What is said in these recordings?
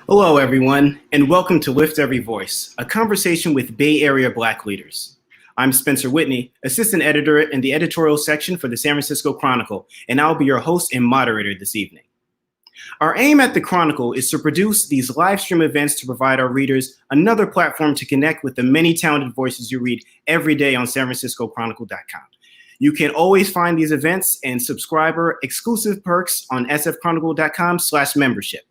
Hello, everyone, and welcome to Lift Every Voice, a conversation with Bay Area Black leaders. I'm Spencer Whitney, assistant editor in the editorial section for the San Francisco Chronicle, and I'll be your host and moderator this evening. Our aim at the Chronicle is to produce these live stream events to provide our readers another platform to connect with the many talented voices you read every day on sanfranciscochronicle.com. You can always find these events and subscriber exclusive perks on sfchronicle.com/membership.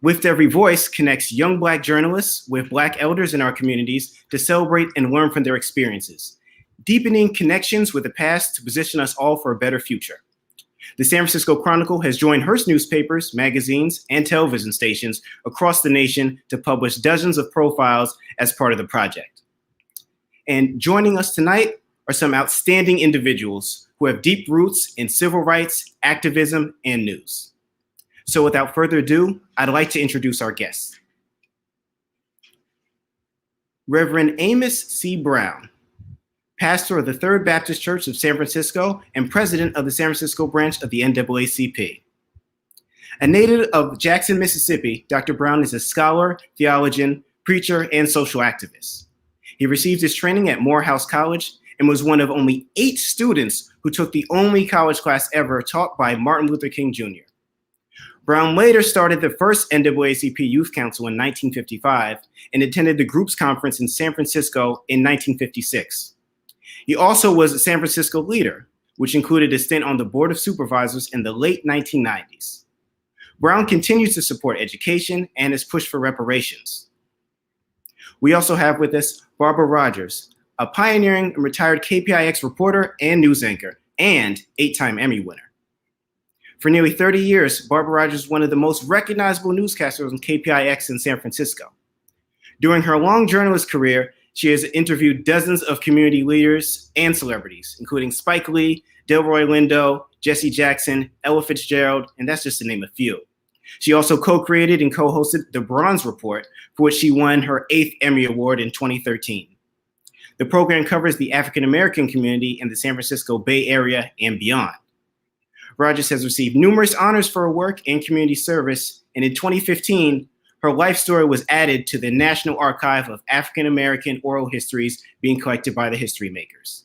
Lift Every Voice connects young Black journalists with Black elders in our communities to celebrate and learn from their experiences, deepening connections with the past to position us all for a better future. The San Francisco Chronicle has joined Hearst newspapers, magazines, and television stations across the nation to publish dozens of profiles as part of the project. And joining us tonight are some outstanding individuals who have deep roots in civil rights, activism, and news. So without further ado, I'd like to introduce our guests. Reverend Amos C. Brown, pastor of the Third Baptist Church of San Francisco and president of the San Francisco branch of the NAACP. A native of Jackson, Mississippi, Dr. Brown is a scholar, theologian, preacher, and social activist. He received his training at Morehouse College and was one of only 8 students who took the only college class ever taught by Martin Luther King Jr. Brown later started the first NAACP Youth Council in 1955 and attended the group's conference in San Francisco in 1956. He also was a San Francisco leader, which included a stint on the Board of Supervisors in the late 1990s. Brown continues to support education and has pushed for reparations. We also have with us Barbara Rodgers, a pioneering and retired KPIX reporter and news anchor, and 8-time Emmy winner. For nearly 30 years, Barbara Rodgers was one of the most recognizable newscasters on KPIX in San Francisco. During her long journalist career, she has interviewed dozens of community leaders and celebrities, including Spike Lee, Delroy Lindo, Jesse Jackson, Ella Fitzgerald, and that's just to name a few. She also co-created and co-hosted The Bronze Report, for which she won her 8th Emmy Award in 2013. The program covers the African-American community in the San Francisco Bay Area and beyond. Rodgers has received numerous honors for her work and community service, and in 2015, her life story was added to the National Archive of African American Oral Histories being collected by the History Makers.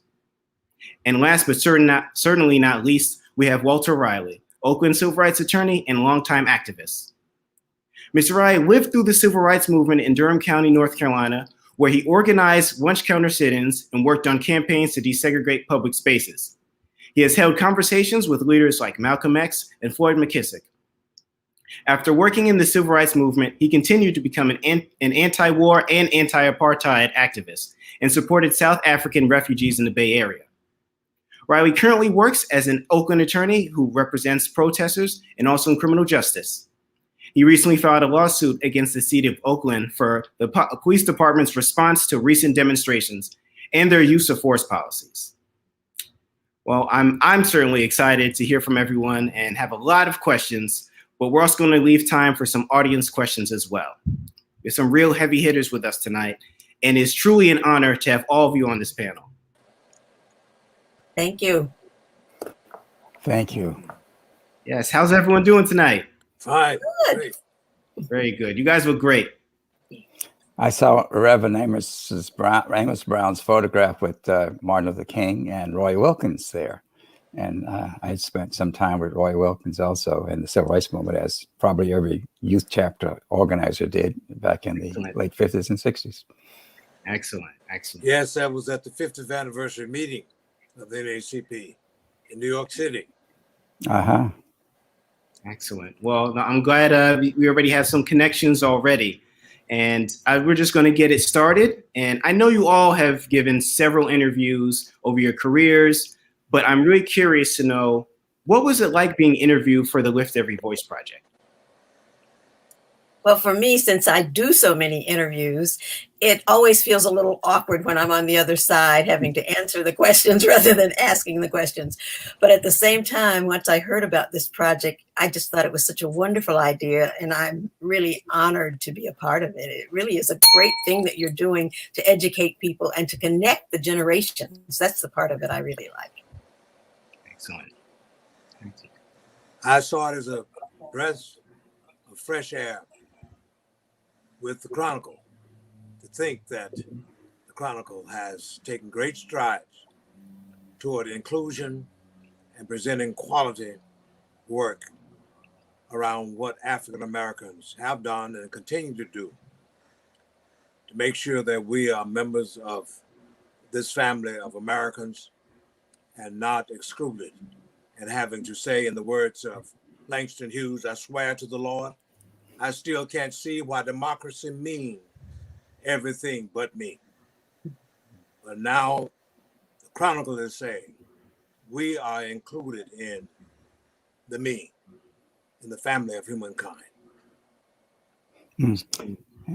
And last but certainly not least, we have Walter Riley, Oakland civil rights attorney and longtime activist. Mr. Riley lived through the civil rights movement in Durham County, North Carolina, where he organized lunch counter sit-ins and worked on campaigns to desegregate public spaces. He has held conversations with leaders like Malcolm X and Floyd McKissick. After working in the civil rights movement, he continued to become an anti-war and anti-apartheid activist and supported South African refugees in the Bay Area. Riley currently works as an Oakland attorney who represents protesters and also in criminal justice. He recently filed a lawsuit against the city of Oakland for the police department's response to recent demonstrations and their use of force policies. Well, I'm certainly excited to hear from everyone and have a lot of questions, but we're also going to leave time for some audience questions as well. There's some real heavy hitters with us tonight, and it's truly an honor to have all of you on this panel. Thank you. Thank you. Yes, how's everyone doing tonight? Fine. Good. Great. Very good. You guys look great. I saw Reverend Amos Brown's photograph with Martin Luther King and Roy Wilkins there. And I spent some time with Roy Wilkins also in the civil rights movement, as probably every youth chapter organizer did back in the late 50s and 60s. Excellent. Excellent. Yes, I was at the 50th anniversary meeting of the NAACP in New York City. Uh-huh. Excellent. Well, I'm glad we already have some connections already. And we're just going to get it started. And I know you all have given several interviews over your careers, but I'm really curious to know, what was it like being interviewed for the Lift Every Voice project? Well, for me, since I do so many interviews, it always feels a little awkward when I'm on the other side having to answer the questions rather than asking the questions. But at the same time, once I heard about this project, I just thought it was such a wonderful idea, and I'm really honored to be a part of it. It really is a great thing that you're doing to educate people and to connect the generations. That's the part of it I really like. Excellent. I saw it as a breath of fresh air with the Chronicle, to think that the Chronicle has taken great strides toward inclusion and presenting quality work around what African Americans have done and continue to do to make sure that we are members of this family of Americans and not excluded, and having to say, in the words of Langston Hughes, I swear to the Lord, I still can't see why democracy means everything but me. But now the Chronicle is saying we are included in the me, in the family of humankind.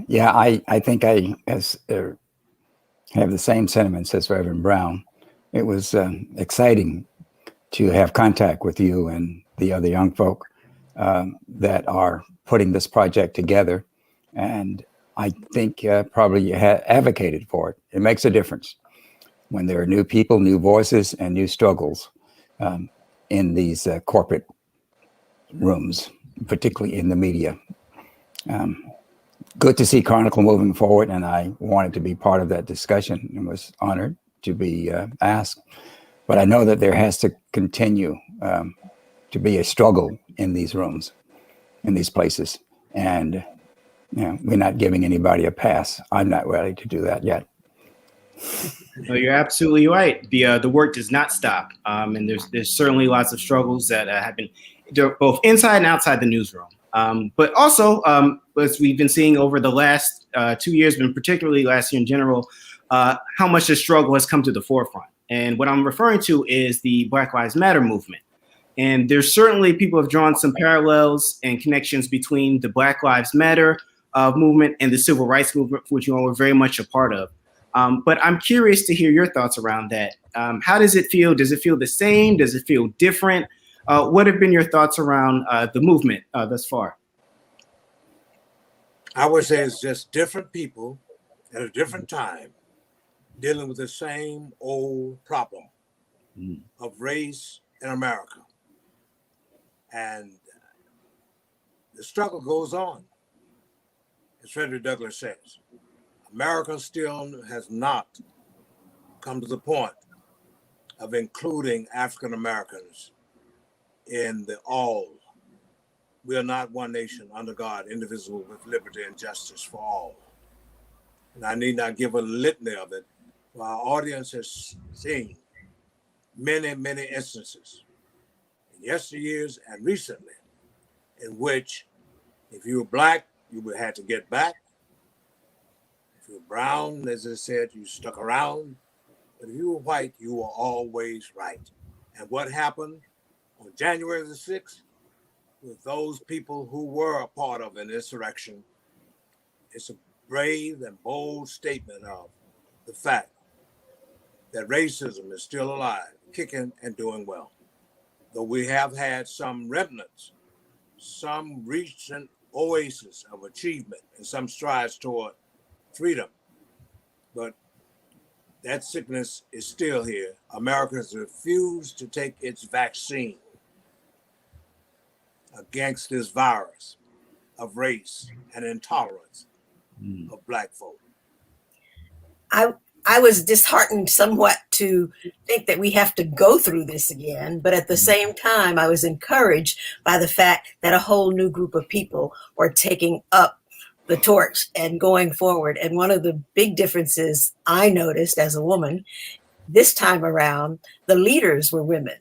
Yeah, I think I have the same sentiments as Reverend Brown. It was exciting to have contact with you and the other young folk that are putting this project together. And I think probably you advocated for it. It makes a difference when there are new people, new voices, and new struggles in these corporate rooms, particularly in the media. Good to see Chronicle moving forward, and I wanted to be part of that discussion and was honored to be asked. But I know that there has to continue to be a struggle in these rooms, in these places. And we're not giving anybody a pass. I'm not ready to do that yet. No, you're absolutely right. The work does not stop, and there's certainly lots of struggles that have been both inside and outside the newsroom. But also, as we've been seeing over the last 2 years, but particularly last year in general, how much the struggle has come to the forefront. And what I'm referring to is the Black Lives Matter movement. And there's certainly people have drawn some parallels and connections between the Black Lives Matter movement and the Civil Rights movement, which you all were very much a part of. But I'm curious to hear your thoughts around that. How does it feel? Does it feel the same? Does it feel different? What have been your thoughts around the movement thus far? I would say it's just different people at a different time dealing with the same old problem of race in America. And the struggle goes on. As Frederick Douglass says, America still has not come to the point of including African Americans in the all. We are not one nation under God, indivisible with liberty and justice for all. And I need not give a litany of it, for our audience has seen many, many instances in yesteryears and recently in which if you were Black, you would have to get back. If you were brown, as I said, you stuck around. But if you were white, you were always right. And what happened on January the 6th with those people who were a part of an insurrection, it's a brave and bold statement of the fact that racism is still alive, kicking and doing well. Though we have had some remnants, some recent oasis of achievement and some strides toward freedom, but that sickness is still here. America has refused to take its vaccine against this virus of race and intolerance of Black folk. I was disheartened somewhat to think that we have to go through this again, but at the same time, I was encouraged by the fact that a whole new group of people were taking up the torch and going forward. And one of the big differences I noticed as a woman, this time around, the leaders were women,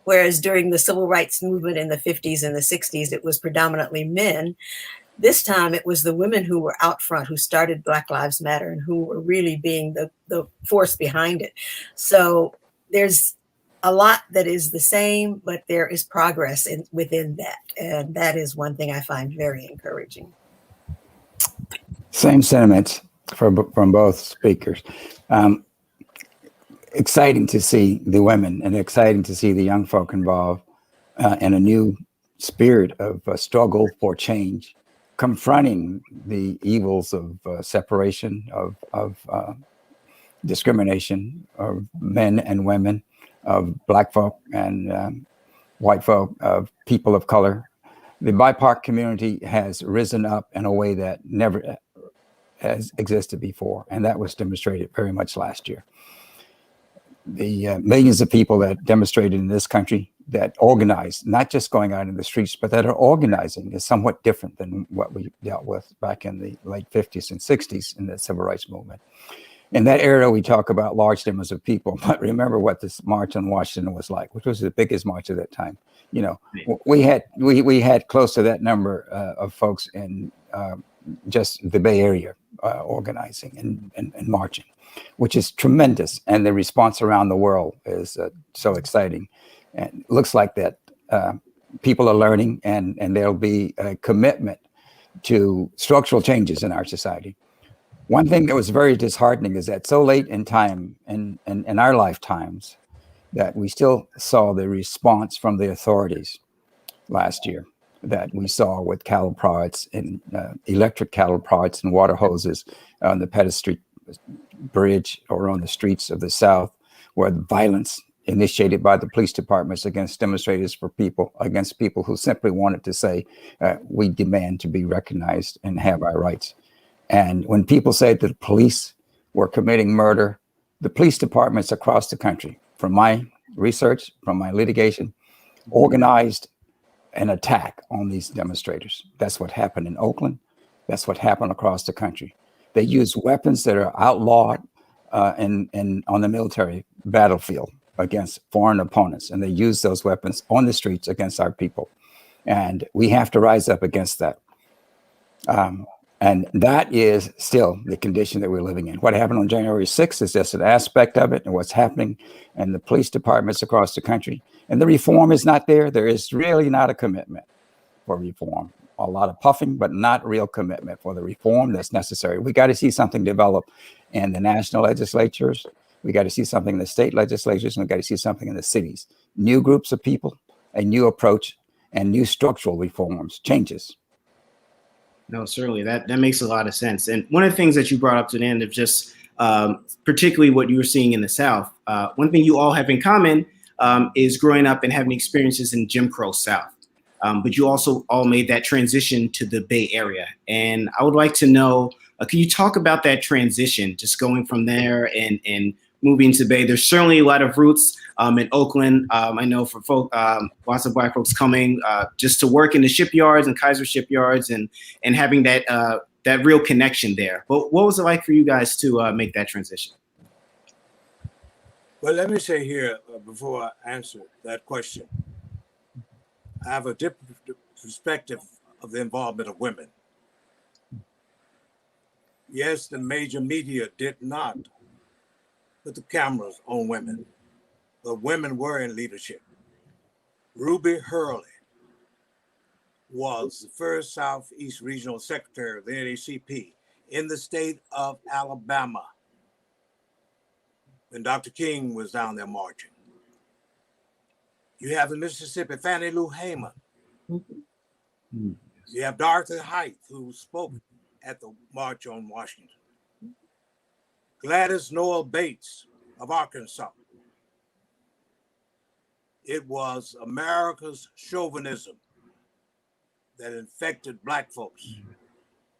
whereas during the civil rights movement in the 50s and the 60s, it was predominantly men. This time it was the women who were out front, who started Black Lives Matter and who were really being the force behind it. So there's a lot that is the same, but there is progress within that. And that is one thing I find very encouraging. Same sentiments from both speakers. Exciting to see the women and exciting to see the young folk involved in a new spirit of struggle for change, confronting the evils of separation, of discrimination of men and women, of Black folk and white folk, of people of color. The BIPOC community has risen up in a way that never has existed before, and that was demonstrated very much last year. The millions of people that demonstrated in this country that organized, not just going out in the streets, but that are organizing, is somewhat different than what we dealt with back in the late 50s and 60s in the civil rights movement. In that era, we talk about large numbers of people, but remember what this march on Washington was like, which was the biggest march of that time. You know, we had close to that number of folks in just the Bay Area organizing and marching, which is tremendous. And the response around the world is so exciting. And it looks like that people are learning, and there'll be a commitment to structural changes in our society. One thing that was very disheartening is that so late in time, in our lifetimes, that we still saw the response from the authorities last year that we saw with cattle prods and electric cattle prods and water hoses on the Pettit Street Bridge or on the streets of the South, where the violence initiated by the police departments against demonstrators against people who simply wanted to say, we demand to be recognized and have our rights. And when people say that the police were committing murder, the police departments across the country, from my research, from my litigation, organized an attack on these demonstrators. That's what happened in Oakland. That's what happened across the country. They used weapons that are outlawed on the military battlefield against foreign opponents. And they used those weapons on the streets against our people. And we have to rise up against that. And that is still the condition that we're living in. What happened on January 6th is just an aspect of it, and what's happening in the police departments across the country. And the reform is not there. There is really not a commitment for reform. A lot of puffing, but not real commitment for the reform that's necessary. We got to see something develop in the national legislatures. We got to see something in the state legislatures, and we got to see something in the cities. New groups of people, a new approach, and new structural reforms, changes. No, certainly that makes a lot of sense. And one of the things that you brought up to the end of just particularly what you were seeing in the South, one thing you all have in common is growing up and having experiences in Jim Crow South. But you also all made that transition to the Bay Area. And I would like to know, can you talk about that transition, just going from there and moving to Bay? There's certainly a lot of roots in Oakland. I know for lots of Black folks coming just to work in the shipyards and Kaiser shipyards and having that real connection there. But what was it like for you guys to make that transition? Well, let me say here before I answer that question, I have a different perspective of the involvement of women. Yes, the major media did not put the cameras on women, but women were in leadership. Ruby Hurley was the first Southeast Regional Secretary of the NAACP in the state of Alabama when Dr. King was down there marching. You have in Mississippi, Fannie Lou Hamer. Mm-hmm. You have Dorothy Height, who spoke at the March on Washington. Gladys Noel Bates of Arkansas. It was America's chauvinism that infected Black folks.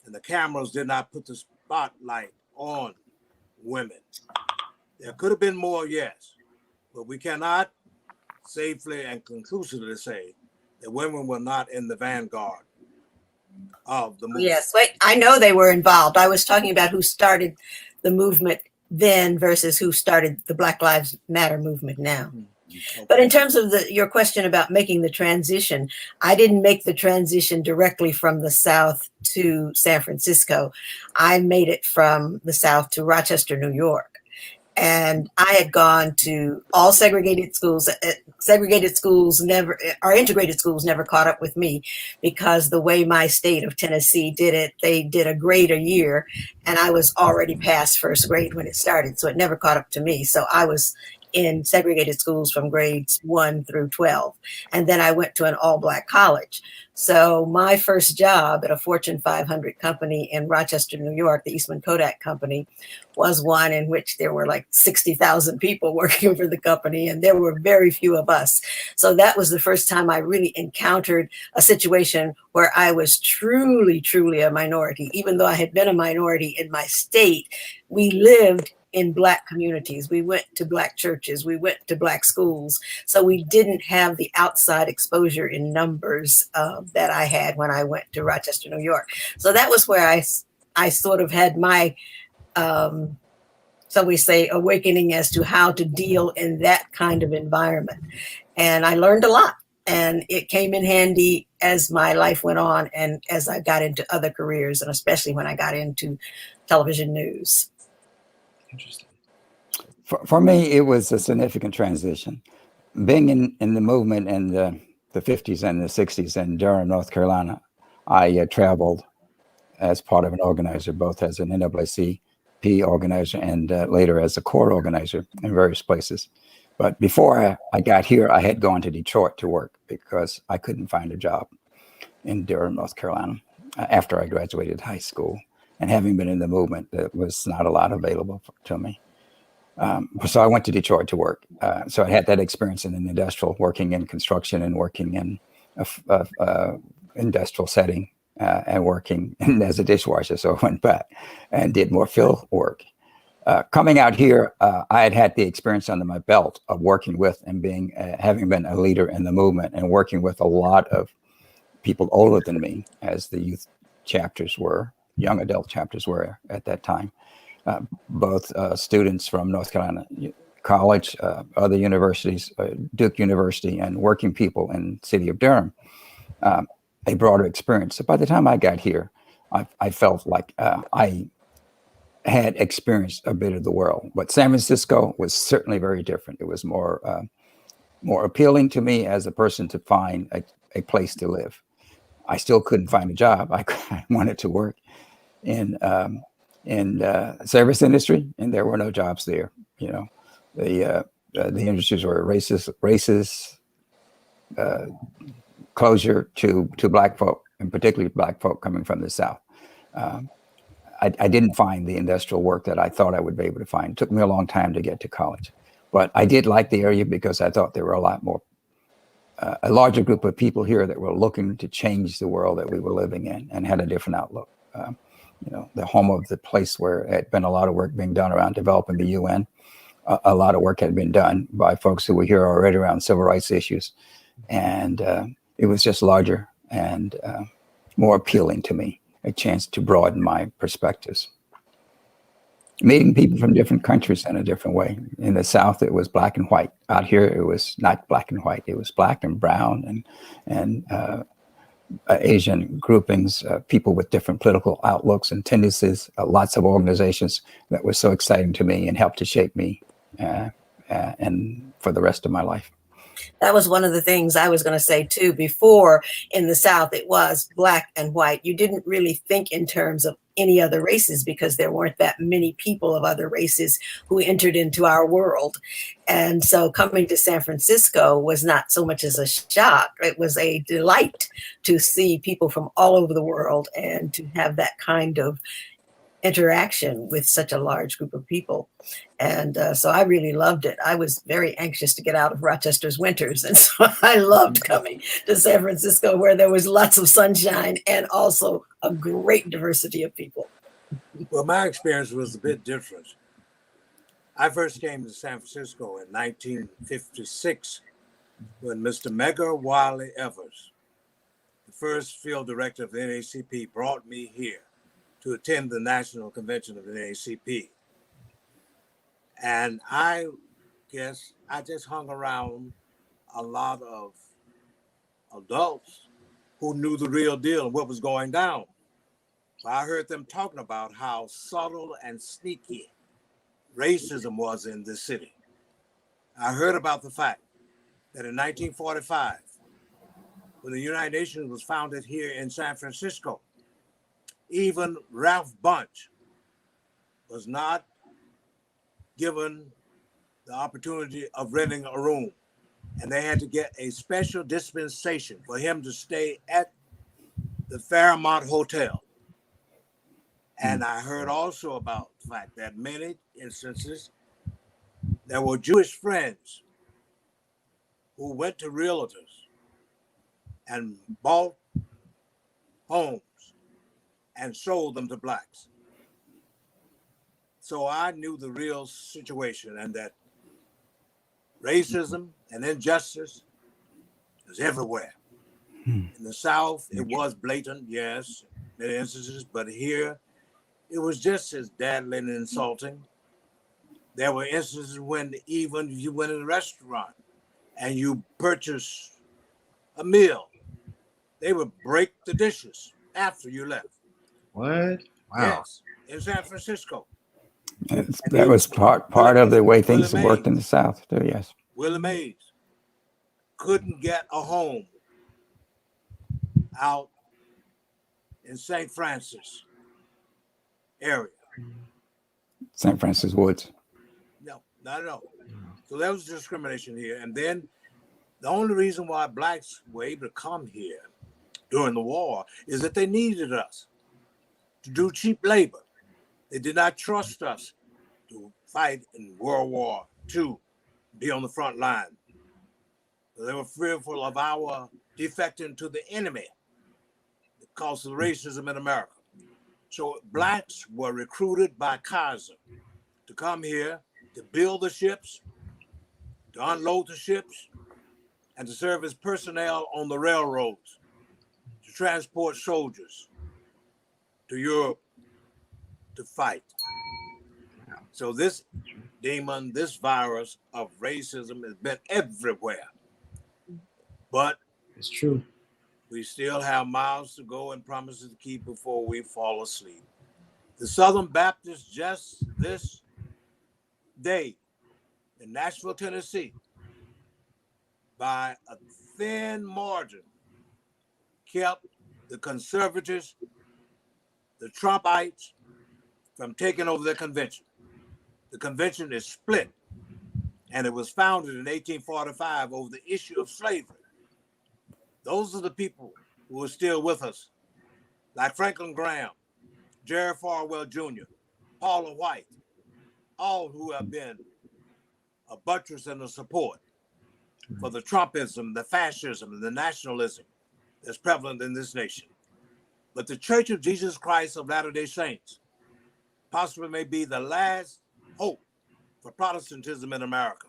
And the cameras did not put the spotlight on women. There could have been more, yes, but we cannot safely and conclusively say that women were not in the vanguard of the movement. Yes, wait, I know they were involved. I was talking about who started the movement then versus who started the Black Lives Matter movement now. Okay. But in terms of your question about making the transition, I didn't make the transition directly from the South to San Francisco. I made it from the South to Rochester, New York. And I had gone to all segregated schools. Segregated schools never, or integrated schools never caught up with me because the way my state of Tennessee did it, they did a grade a year and I was already past first grade when it started. So it never caught up to me. So I was in segregated schools from grades 1 through 12. And then I went to an all-Black college. So my first job at a Fortune 500 company in Rochester, New York, the Eastman Kodak Company, was one in which there were like 60,000 people working for the company, and there were very few of us. So that was the first time I really encountered a situation where I was truly, truly a minority. Even though I had been a minority in my state, we lived in Black communities. We went to Black churches. We went to Black schools. So we didn't have the outside exposure in numbers that I had when I went to Rochester, New York. So that was where I sort of had my, so we say, awakening as to how to deal in that kind of environment. And I learned a lot. And it came in handy as my life went on and as I got into other careers, and especially when I got into television news. Interesting. For me, it was a significant transition. Being in the movement in the 50s and the 60s in Durham, North Carolina, I traveled as part of an organizer, both as an NAACP organizer and later as a core organizer in various places. But before I got here, I had gone to Detroit to work because I couldn't find a job in Durham, North Carolina, after I graduated high school. And having been in the movement, there was not a lot available to me. So I went to Detroit to work. So I had that experience in an industrial, working in construction and working in a industrial setting and working as a dishwasher. So I went back and did more field work. Coming out here, I had the experience under my belt of working with and being, having been a leader in the movement and working with a lot of people older than me, as the youth chapters were, young adult chapters were at that time. Both students from North Carolina College, other universities, Duke University, and working people in the city of Durham, a broader experience. So by the time I got here, I felt like I had experienced a bit of the world. But San Francisco was certainly very different. It was more appealing to me as a person to find a place to live. I still couldn't find a job. I wanted to work in service industry, and there were no jobs there. You know, the industries were racist, closure to Black folk, and particularly Black folk coming from the South. I didn't find the industrial work that I thought I would be able to find. It took me a long time to get to college, but I did like the area because I thought there were a lot more, a larger group of people here that were looking to change the world that we were living in and had a different outlook. You know, the home of the place where there had been a lot of work being done around developing the UN. A lot of work had been done by folks who were here already around civil rights issues. And it was just larger and more appealing to me, a chance to broaden my perspectives. Meeting people from different countries in a different way. In the South, it was Black and white. Out here, it was not Black and white. It was Black and brown and Asian groupings, people with different political outlooks and tendencies, lots of organizations that were so exciting to me and helped to shape me and for the rest of my life. That was one of the things I was going to say too. Before, in the South, it was Black and white. You didn't really think in terms of any other races because there weren't that many people of other races who entered into our world. And so coming to San Francisco was not so much as a shock. It was a delight to see people from all over the world and to have that kind of interaction with such a large group of people. And so I really loved it. I was very anxious to get out of Rochester's winters. And so I loved coming to San Francisco, where there was lots of sunshine and also a great diversity of people. Well, my experience was a bit different. I first came to San Francisco in 1956 when Mr. Medgar Wiley Evers, the first field director of the NAACP, brought me here to attend the national convention of the NAACP. And I guess I just hung around a lot of adults who knew the real deal and what was going down. So I heard them talking about how subtle and sneaky racism was in this city. I heard about the fact that in 1945, when the United Nations was founded here in San Francisco, even Ralph Bunche was not given the opportunity of renting a room, and they had to get a special dispensation for him to stay at the Fairmont Hotel. And I heard also about the fact that many instances there were Jewish friends who went to realtors and bought homes and sold them to blacks. So I knew the real situation, and that racism and injustice is everywhere. In the South, it was blatant, yes, in many instances, but here it was just as deadly and insulting. There were instances when even you went in a restaurant and you purchased a meal, they would break the dishes after you left. What? Wow. Yes, in San Francisco. That was part of the way things worked in the South, too, yes. Willie Mays couldn't get a home out in St. Francis area. St. Francis Woods. No, not at all. So there was discrimination here. And then the only reason why blacks were able to come here during the war is that they needed us to do cheap labor. They did not trust us to fight in World War II, be on the front line. They were fearful of our defecting to the enemy because of the racism in America. So blacks were recruited by Kaiser to come here to build the ships, to unload the ships, and to serve as personnel on the railroads, to transport soldiers to Europe to fight. So this demon, this virus of racism has been everywhere. But It's true. we still have miles to go and promises to keep before we fall asleep. The Southern Baptists just this day in Nashville, Tennessee, by a thin margin, kept the conservatives, the Trumpites, from taking over their convention. The convention is split, and it was founded in 1845 over the issue of slavery. Those are the people who are still with us, like Franklin Graham, Jerry Falwell Jr., Paula White, all who have been a buttress and a support for the Trumpism, the fascism, and the nationalism that's prevalent in this nation. But the Church of Jesus Christ of Latter-day Saints possibly may be the last hope for Protestantism in America.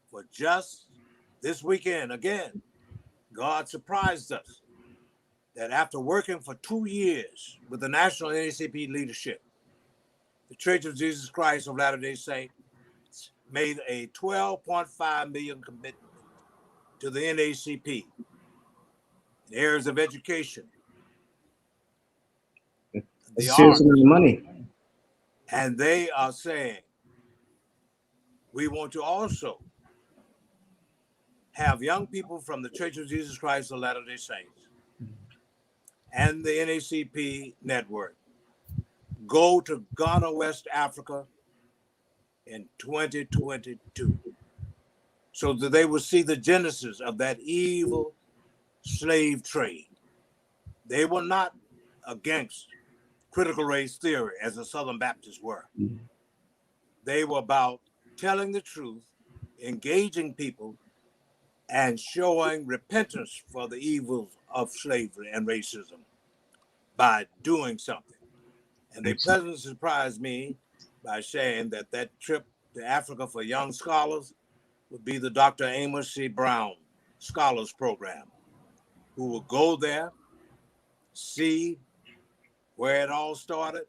For just this weekend, again, God surprised us that after working for 2 years with the national NAACP leadership, the Church of Jesus Christ of Latter-day Saints made a $12.5 million commitment to the NAACP in areas of education, the arts, Seriously, money. and they are saying we want to also have young people from the Church of Jesus Christ of Latter-day Saints and the NAACP network go to Ghana, West Africa in 2022, so that they will see the genesis of that evil slave trade. They were not against critical race theory as the Southern Baptists were. They were about telling the truth, engaging people, and showing repentance for the evils of slavery and racism by doing something. And they pleasantly surprised me by saying that that trip to Africa for young scholars would be the Dr. Amos C. Brown Scholars Program, who will go there, see where it all started,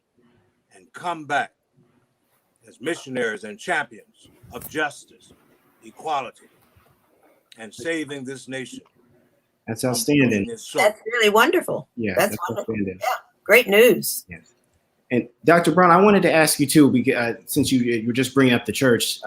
and come back as missionaries and champions of justice, equality, and saving this nation. That's outstanding. That's really wonderful. Yeah, that's wonderful. outstanding. Yeah, great news. Yes. And Dr. Brown, I wanted to ask you too, because, since you were just bringing up the church,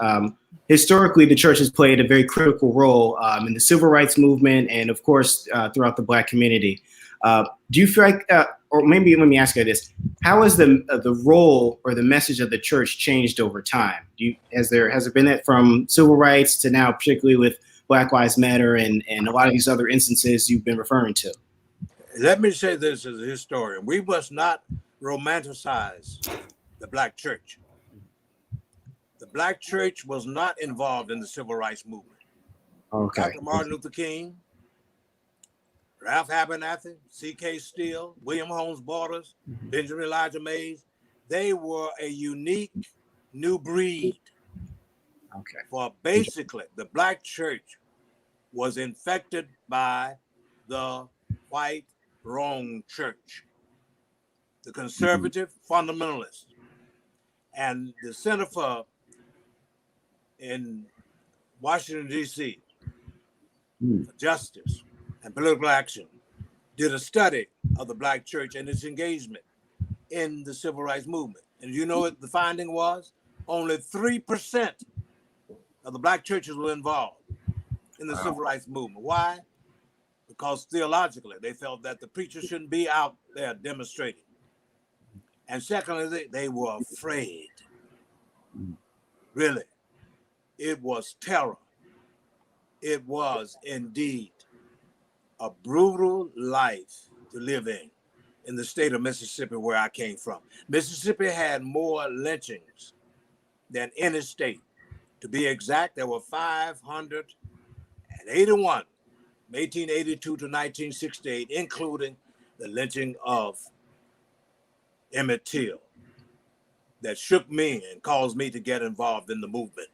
historically, the church has played a very critical role in the civil rights movement and, of course, throughout the Black community. Do you feel like or maybe let me ask you this: how has the role or the message of the church changed over time? Has there been that from civil rights to now, particularly with Black Lives Matter and a lot of these other instances you've been referring to? Let me say this as a historian: we must not romanticize the Black church. The Black church was not involved in the civil rights movement. Okay. Dr. Martin Luther King, Ralph Abernathy, C.K. Steele, William Holmes Borders, Benjamin Elijah Mays, they were a unique new breed. Okay. For basically, the Black church was infected by the white wrong church, the conservative fundamentalists, and the Center for in Washington, D.C. for Justice and Political Action did a study of the Black church and its engagement in the civil rights movement. And you know what the finding was? Only 3% of the Black churches were involved in the civil rights movement. Why? Because theologically, they felt that the preachers shouldn't be out there demonstrating. And secondly, they were afraid. Really. It was terror. It was indeed a brutal life to live in the state of Mississippi, where I came from. Mississippi had more lynchings than any state. To be exact, there were 581 from 1882 to 1968, including the lynching of Emmett Till, that shook me and caused me to get involved in the movement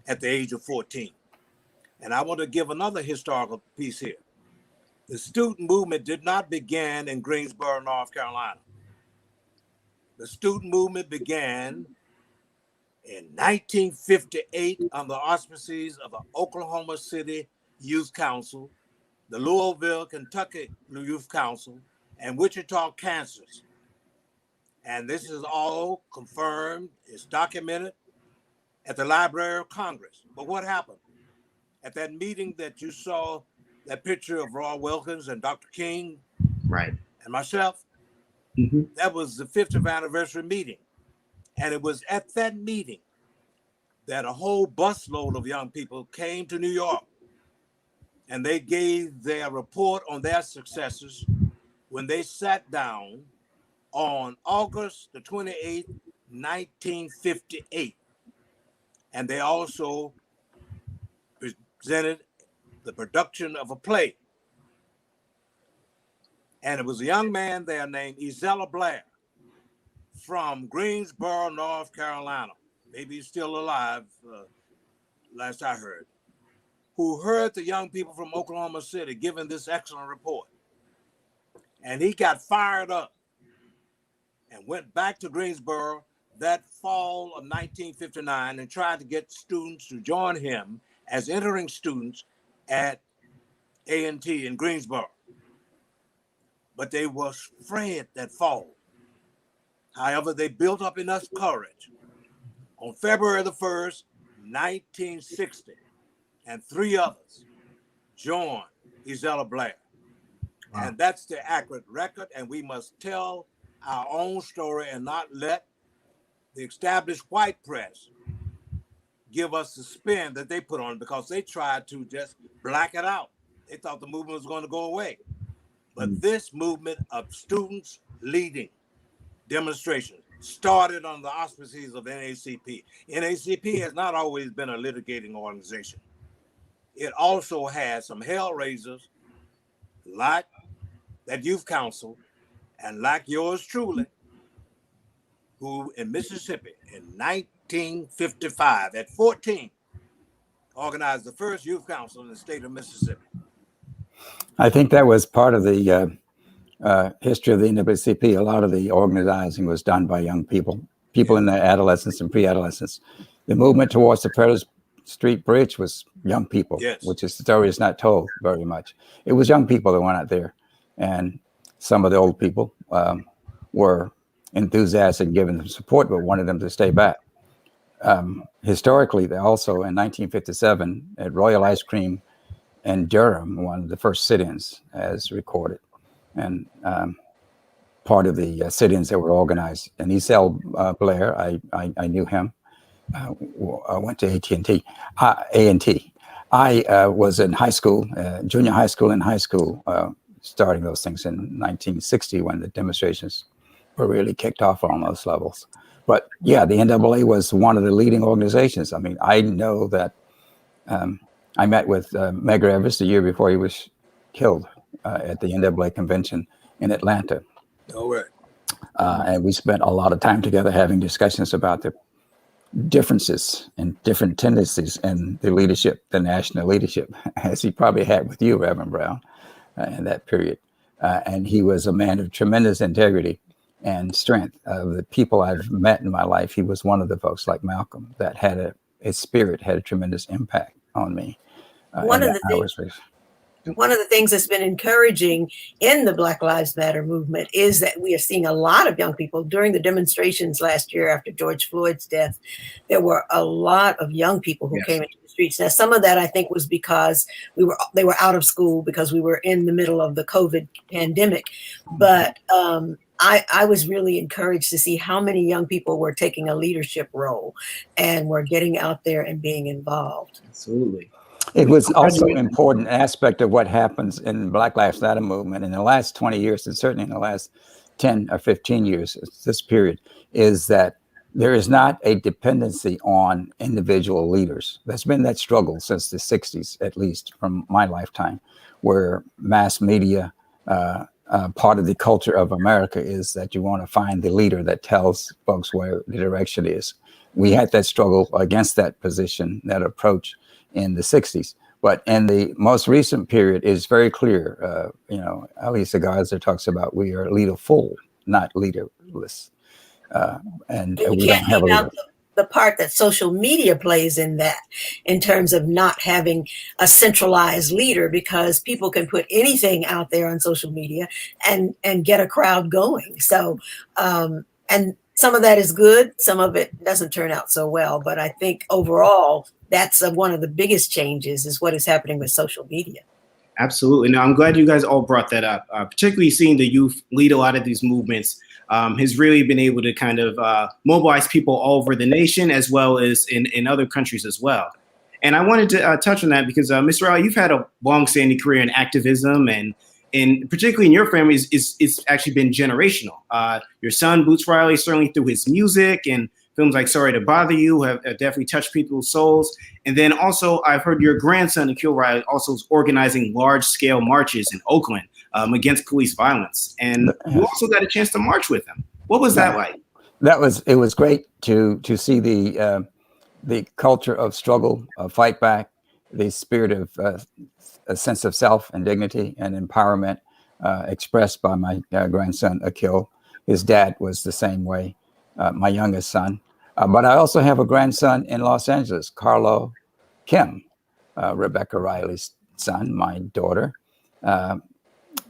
at the age of 14. And I want to give another historical piece here. The student movement did not begin in Greensboro, North Carolina. The student movement began in 1958 under the auspices of the Oklahoma City Youth Council, the Louisville, Kentucky Youth Council, and Wichita, Kansas. And this is all confirmed, it's documented at the Library of Congress. But what happened? At that meeting that you saw, that picture of Roy Wilkins and Dr. King, right, and myself, that was the 50th anniversary meeting. And it was at that meeting that a whole busload of young people came to New York, and they gave their report on their successes when they sat down on August the 28th, 1958. And they also presented the production of a play. And it was a young man there named Isella Blair from Greensboro, North Carolina. Maybe he's still alive, last I heard, who heard the young people from Oklahoma City giving this excellent report. And he got fired up and went back to Greensboro that fall of 1959 and tried to get students to join him as entering students at A&T in Greensboro. But they were afraid that fall. However, they built up enough courage. On February the 1st, 1960, and 3 others joined Isella Blair. Wow. And that's the accurate record, and we must tell our own story and not let the established white press give us the spin that they put on it, because they tried to just black it out. They thought the movement was going to go away. But this movement of students leading demonstrations started on the auspices of NAACP. NAACP has not always been a litigating organization. It also has some hellraisers like that youth council and like yours truly, who in Mississippi in 1955 at 14 organized the first youth council in the state of Mississippi. I think that was part of the history of the NAACP. A lot of the organizing was done by young people in their adolescence and pre-adolescence. The movement towards the Federal Street Bridge was young people, which is the story is not told very much. It was young people that went out there, and some of the old people were enthusiastic and giving them support, but wanted them to stay back. Historically, they also in 1957 at Royal Ice Cream in Durham, one of the first sit-ins as recorded. And part of the sit-ins that were organized. And Esel Blair, I knew him. I went to A&T. I was in high school, junior high school and high school, starting those things in 1960 when the demonstrations were really kicked off on those levels. But yeah, the NAA was one of the leading organizations. I mean, I know that I met with Medgar Evers the year before he was killed at the NAA convention in Atlanta. All right. And we spent a lot of time together having discussions about the differences and different tendencies in the leadership, the national leadership, as he probably had with you, Reverend Brown, in that period. And he was a man of tremendous integrity and strength. Of the people I've met in my life, he was one of the folks like Malcolm that had his spirit had a tremendous impact on me. One of the things that's been encouraging in the Black Lives Matter movement is that we are seeing a lot of young people during the demonstrations last year after George Floyd's death. There were a lot of young people who came into the streets. Now, some of that I think was because they were out of school because we were in the middle of the COVID pandemic. But I was really encouraged to see how many young people were taking a leadership role and were getting out there and being involved. Absolutely. It was also an important aspect of what happens in the Black Lives Matter movement in the last 20 years, and certainly in the last 10 or 15 years, this period, is that there is not a dependency on individual leaders. There's been that struggle since the 60s, at least from my lifetime, where mass media, part of the culture of America is that you want to find the leader that tells folks where the direction is. We had that struggle against that position, that approach, in the 60s. But in the most recent period, it's very clear, Elisa Garza talks about we are leaderful, not leaderless. And we don't have a leader. The part that social media plays in that, in terms of not having a centralized leader, because people can put anything out there on social media and get a crowd going. So, and some of that is good. Some of it doesn't turn out so well. But I think overall, that's one of the biggest changes is what is happening with social media. Absolutely. Now, I'm glad you guys all brought that up, particularly seeing the youth lead a lot of these movements has really been able to kind of mobilize people all over the nation as well as in other countries as well. And I wanted to touch on that because, Mr. Reilly, you've had a long-standing career in activism and particularly in your family, it's actually been generational. Your son, Boots Reilly, certainly through his music and films like Sorry to Bother You have definitely touched people's souls. And then also I've heard your grandson, Akil Reilly, also is organizing large-scale marches in Oakland against police violence. And you also got a chance to march with him. What was that like? It was great to see the culture of struggle, of fight back, the spirit of a sense of self and dignity and empowerment expressed by my grandson, Akil. His dad was the same way, my youngest son. But I also have a grandson in Los Angeles, Carlo Kim, Rebecca Riley's son, my daughter,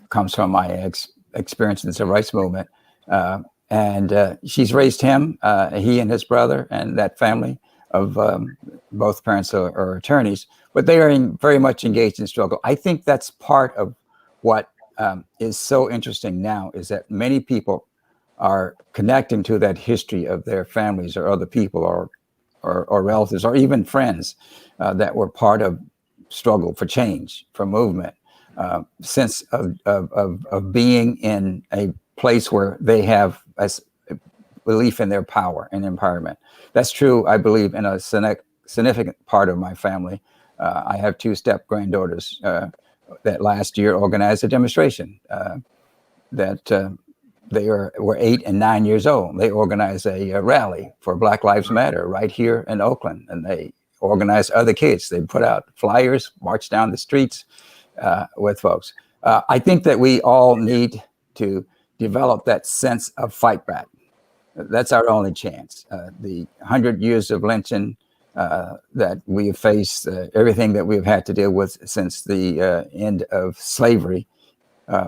comes from my experience in the civil rights movement. And she's raised him, he and his brother and that family of both parents are attorneys, but they are very much engaged in struggle. I think that's part of what is so interesting now is that many people are connecting to that history of their families or other people or relatives or even friends that were part of struggle for change, for movement, sense of being in a place where they have a belief in their power and empowerment. That's true, I believe, in a significant part of my family. I have two step-granddaughters that last year organized a demonstration that they were 8 and 9 years old. They organized a rally for Black Lives Matter right here in Oakland, and they organized other kids. They put out flyers, marched down the streets with folks. I think that we all need to develop that sense of fight back. That's our only chance. The 100 years of lynching that we have faced, everything that we've had to deal with since the end of slavery,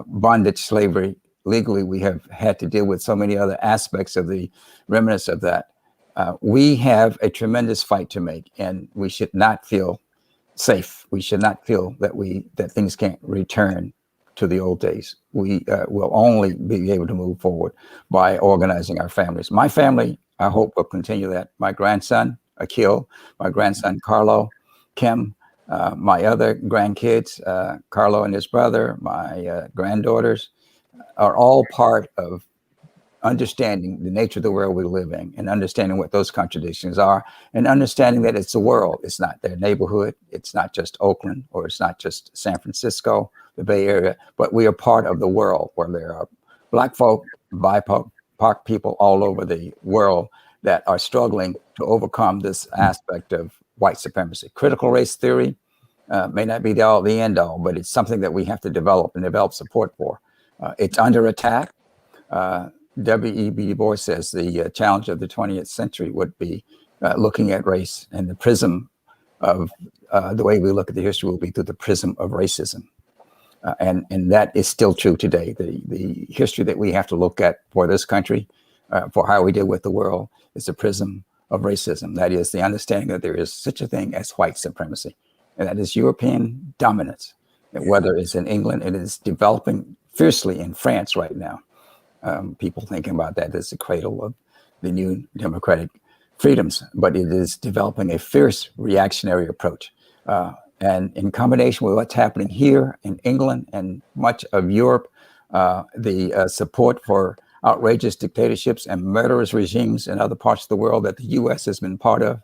bondage slavery, legally, we have had to deal with so many other aspects of the remnants of that. We have a tremendous fight to make, and we should not feel safe. We should not feel that things can't return to the old days. We will only be able to move forward by organizing our families. My family, I hope, will continue that. My grandson, Akil, my grandson, Carlo, Kim, my other grandkids, Carlo and his brother, my granddaughters, are all part of understanding the nature of the world we live in and understanding what those contradictions are and understanding that it's a world. It's not their neighborhood. It's not just Oakland, or it's not just San Francisco, the Bay Area, but we are part of the world where there are Black folk, BIPOC people all over the world that are struggling to overcome this aspect of white supremacy. Critical race theory may not be the end all, but it's something that we have to develop and develop support for. It's under attack. W.E.B. Du Bois says the challenge of the 20th century would be looking at race, and the prism of the way we look at the history will be through the prism of racism. And that is still true today. The history that we have to look at for this country, for how we deal with the world, is the prism of racism. That is the understanding that there is such a thing as white supremacy, and that is European dominance. And whether it's in England, it is developing fiercely in France right now. People thinking about that as the cradle of the new democratic freedoms, but it is developing a fierce reactionary approach. And in combination with what's happening here in England and much of Europe, the support for outrageous dictatorships and murderous regimes in other parts of the world that the U.S. has been part of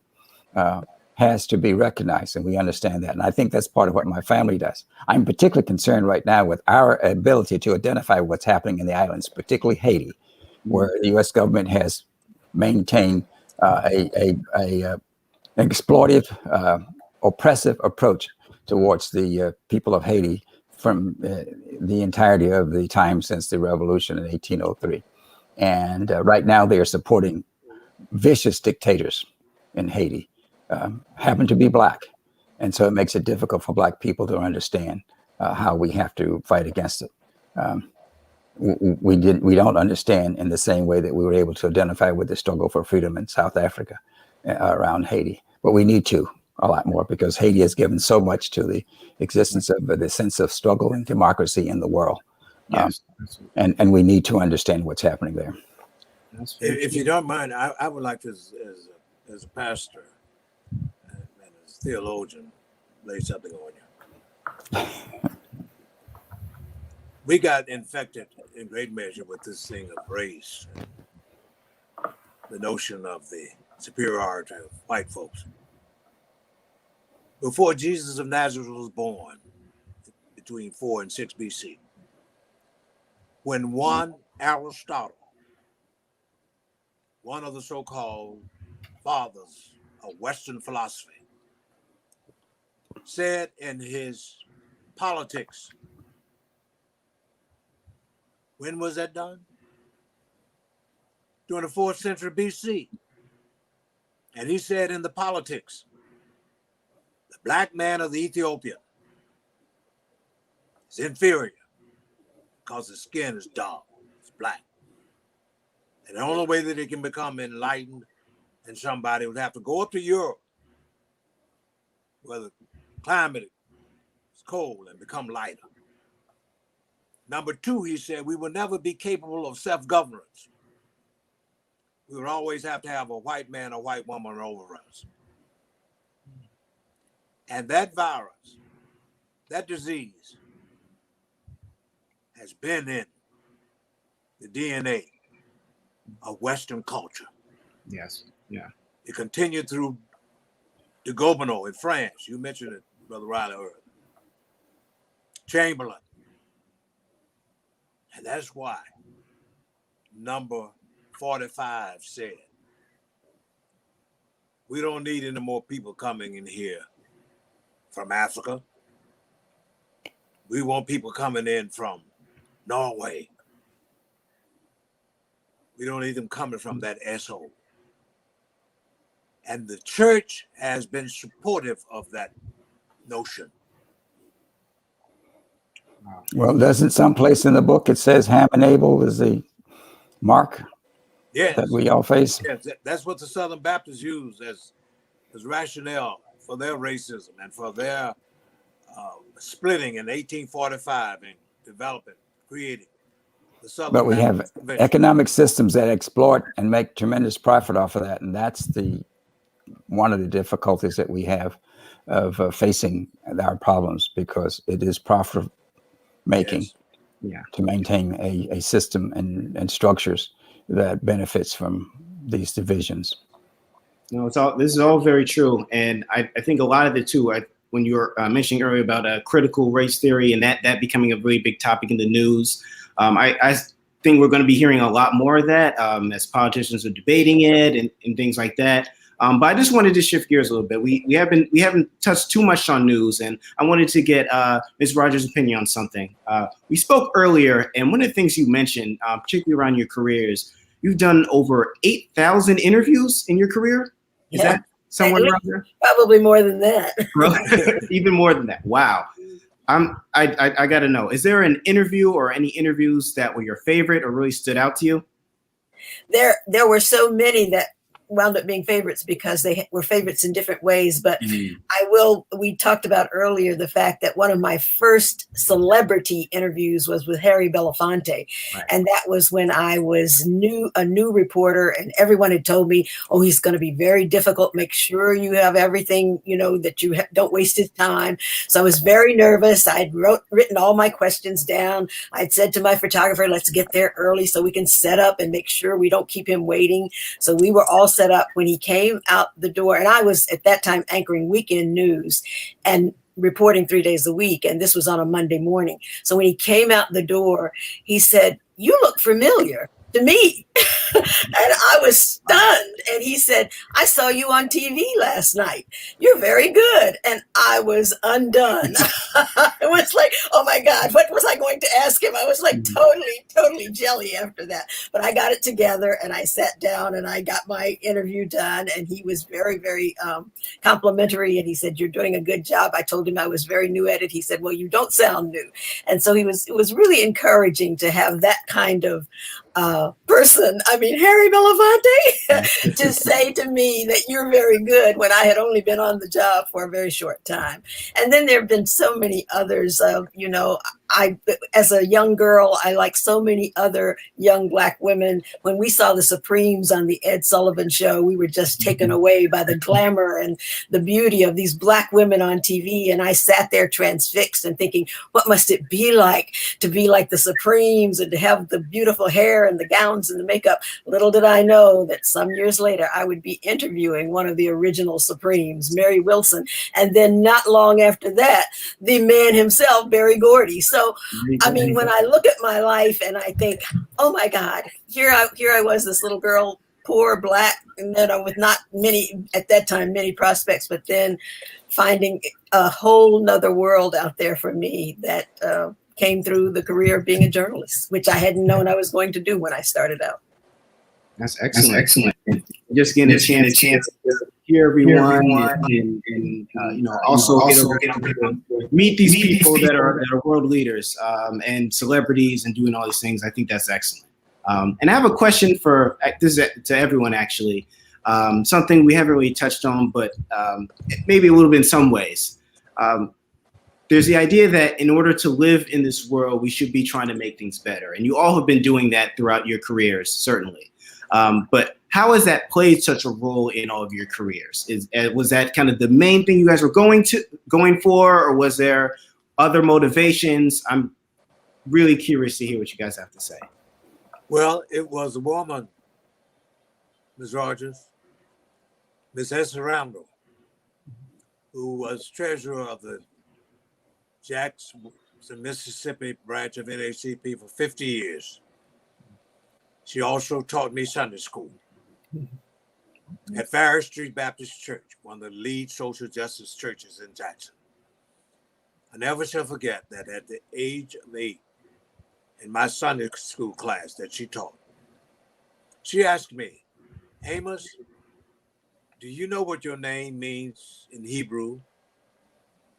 has to be recognized, and we understand that. And I think that's part of what my family does. I'm particularly concerned right now with our ability to identify what's happening in the islands, particularly Haiti, where the U.S. government has maintained an exploitive, oppressive approach towards the people of Haiti from the entirety of the time since the revolution in 1803. And right now they are supporting vicious dictators in Haiti, happen to be Black. And so it makes it difficult for Black people to understand how we have to fight against it. We don't understand in the same way that we were able to identify with the struggle for freedom in South Africa around Haiti. But we need to a lot more, because Haiti has given so much to the existence of the sense of struggle and democracy in the world. Yes. And we need to understand what's happening there. If you don't mind, I would like to, as a pastor and as a theologian, lay something on you. We got infected in great measure with this thing of race, the notion of the superiority of white folks. Before Jesus of Nazareth was born, between 4 and 6 BC, when one Aristotle, one of the so-called fathers of Western philosophy, said in his Politics, when was that done? During the 4th century BC. And he said in the Politics, the black man of the Ethiopian is inferior because his skin is dark, it's black. And the only way that he can become enlightened and somebody would have to go up to Europe, where the climate is cold, and become lighter. Number 2, he said, we will never be capable of self-governance. We would always have to have a white man or white woman over us. And that virus, that disease, has been in the DNA of Western culture. Yes. Yeah. It continued through de Gobineau in France. You mentioned it, Brother Reilly, earlier. Chamberlain. And that's why number 45 said, we don't need any more people coming in here from Africa. We want people coming in from Norway. We don't need them coming from that asshole. And the church has been supportive of that notion. Well, doesn't someplace in the book it says Ham and Abel is the mark that we all face? Yes, that's what the Southern Baptists use as rationale for their racism and for their splitting in 1845 and developing, creating the Southern But we have Baptist Convention. economic systems that exploit and make tremendous profit off of that, and that's one of the difficulties that we have of facing our problems, because it is profit making. Yes. Yeah. To maintain a system and structures that benefits from these divisions. No, this is all very true, and I think a lot of it too. When you were mentioning earlier about critical race theory and that becoming a really big topic in the news, I think we're going to be hearing a lot more of that as politicians are debating it and things like that. But I just wanted to shift gears a little bit. We haven't touched too much on news, and I wanted to get Ms. Rodgers' opinion on something. We spoke earlier, and one of the things you mentioned, particularly around your careers, you've done over 8,000 interviews in your career. Is that somewhere around there? Probably more than that. Even more than that. Wow. I got to know, is there an interview or any interviews that were your favorite or really stood out to you? There were so many that wound up being favorites because they were favorites in different ways. But we talked about earlier the fact that one of my first celebrity interviews was with Harry Belafonte. Right. And that was when I was a new reporter, and everyone had told me, oh, he's going to be very difficult. Make sure you have everything, that you don't waste his time. So I was very nervous. I'd written all my questions down. I'd said to my photographer, let's get there early so we can set up and make sure we don't keep him waiting. So we were all set up when he came out the door. And I was at that time anchoring weekend news and reporting 3 days a week. And this was on a Monday morning. So when he came out the door, he said, "You look familiar to me." And I was stunned. And he said, "I saw you on TV last night. You're very good." And I was undone. It was like, oh my God, what was I going to ask him? I was like totally jelly after that. But I got it together and I sat down and I got my interview done. And he was very, very complimentary. And he said, "You're doing a good job." I told him I was very new at it. He said, "Well, you don't sound new." And so it was really encouraging to have that kind of person. I mean, Harry Belafonte to say to me that you're very good when I had only been on the job for a very short time. And then there have been so many others. As a young girl, I like so many other young Black women. When we saw the Supremes on the Ed Sullivan Show, we were just taken away by the glamour and the beauty of these Black women on TV. And I sat there transfixed and thinking, what must it be like to be like the Supremes and to have the beautiful hair and the gowns and the makeup? Little did I know that some years later, I would be interviewing one of the original Supremes, Mary Wilson. And then not long after that, the man himself, Berry Gordy. So, I mean, when I look at my life and I think, oh my God, here I was, this little girl, poor Black, and then with not many, at that time, many prospects, but then finding a whole nother world out there for me that came through the career of being a journalist, which I hadn't known I was going to do when I started out. That's excellent. Just getting a chance to hear everyone and also get to meet these people that are world leaders and celebrities and doing all these things. I think that's excellent. And I have a question for to everyone, actually. Something we haven't really touched on, but maybe a little bit in some ways. There's the idea that in order to live in this world, we should be trying to make things better. And you all have been doing that throughout your careers, certainly. But how has that played such a role in all of your careers? Was that kind of the main thing you guys were going for, or was there other motivations? I'm really curious to hear what you guys have to say. Well, it was a woman, Ms. Rodgers, Ms. Esther Randall, who was treasurer of the Jackson, Mississippi branch of NAACP for 50 years. She also taught me Sunday school at Farris Street Baptist Church, one of the lead social justice churches in Jackson. I never shall forget that at the age of 8, in my Sunday school class that she taught, she asked me, "Amos, do you know what your name means in Hebrew?"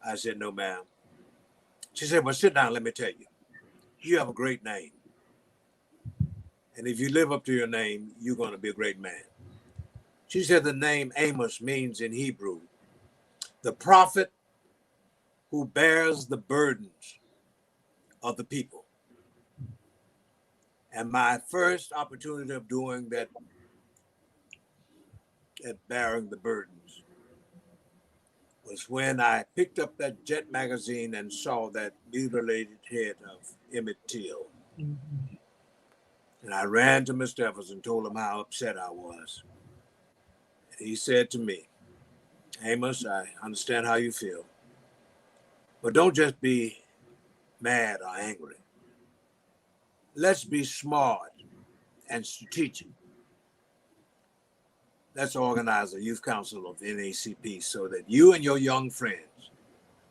I said, "No, ma'am." She said, "Well, sit down, let me tell you. You have a great name. And if you live up to your name, you're going to be a great man." She said the name Amos means in Hebrew, the prophet who bears the burdens of the people. And my first opportunity of doing that, at bearing the burdens, was when I picked up that Jet magazine and saw that mutilated head of Emmett Till. Mm-hmm. And I ran to Mr. Evans and told him how upset I was. And he said to me, Amos, I understand how you feel, but don't just be mad or angry. Let's be smart and strategic. Let's organize a youth council of NAACP so that you and your young friends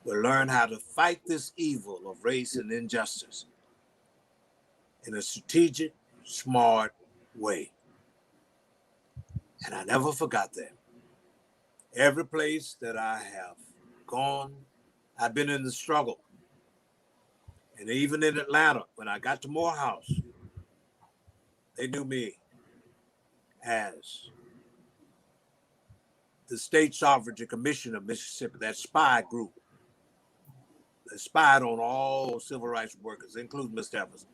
will learn how to fight this evil of race and injustice in a strategic, smart way. And I never forgot that. Every place that I have gone, I've been in the struggle. And even in Atlanta, when I got to Morehouse, they knew me as the State Sovereignty Commission of Mississippi, that spy group that spied on all civil rights workers, including Mr. Evans.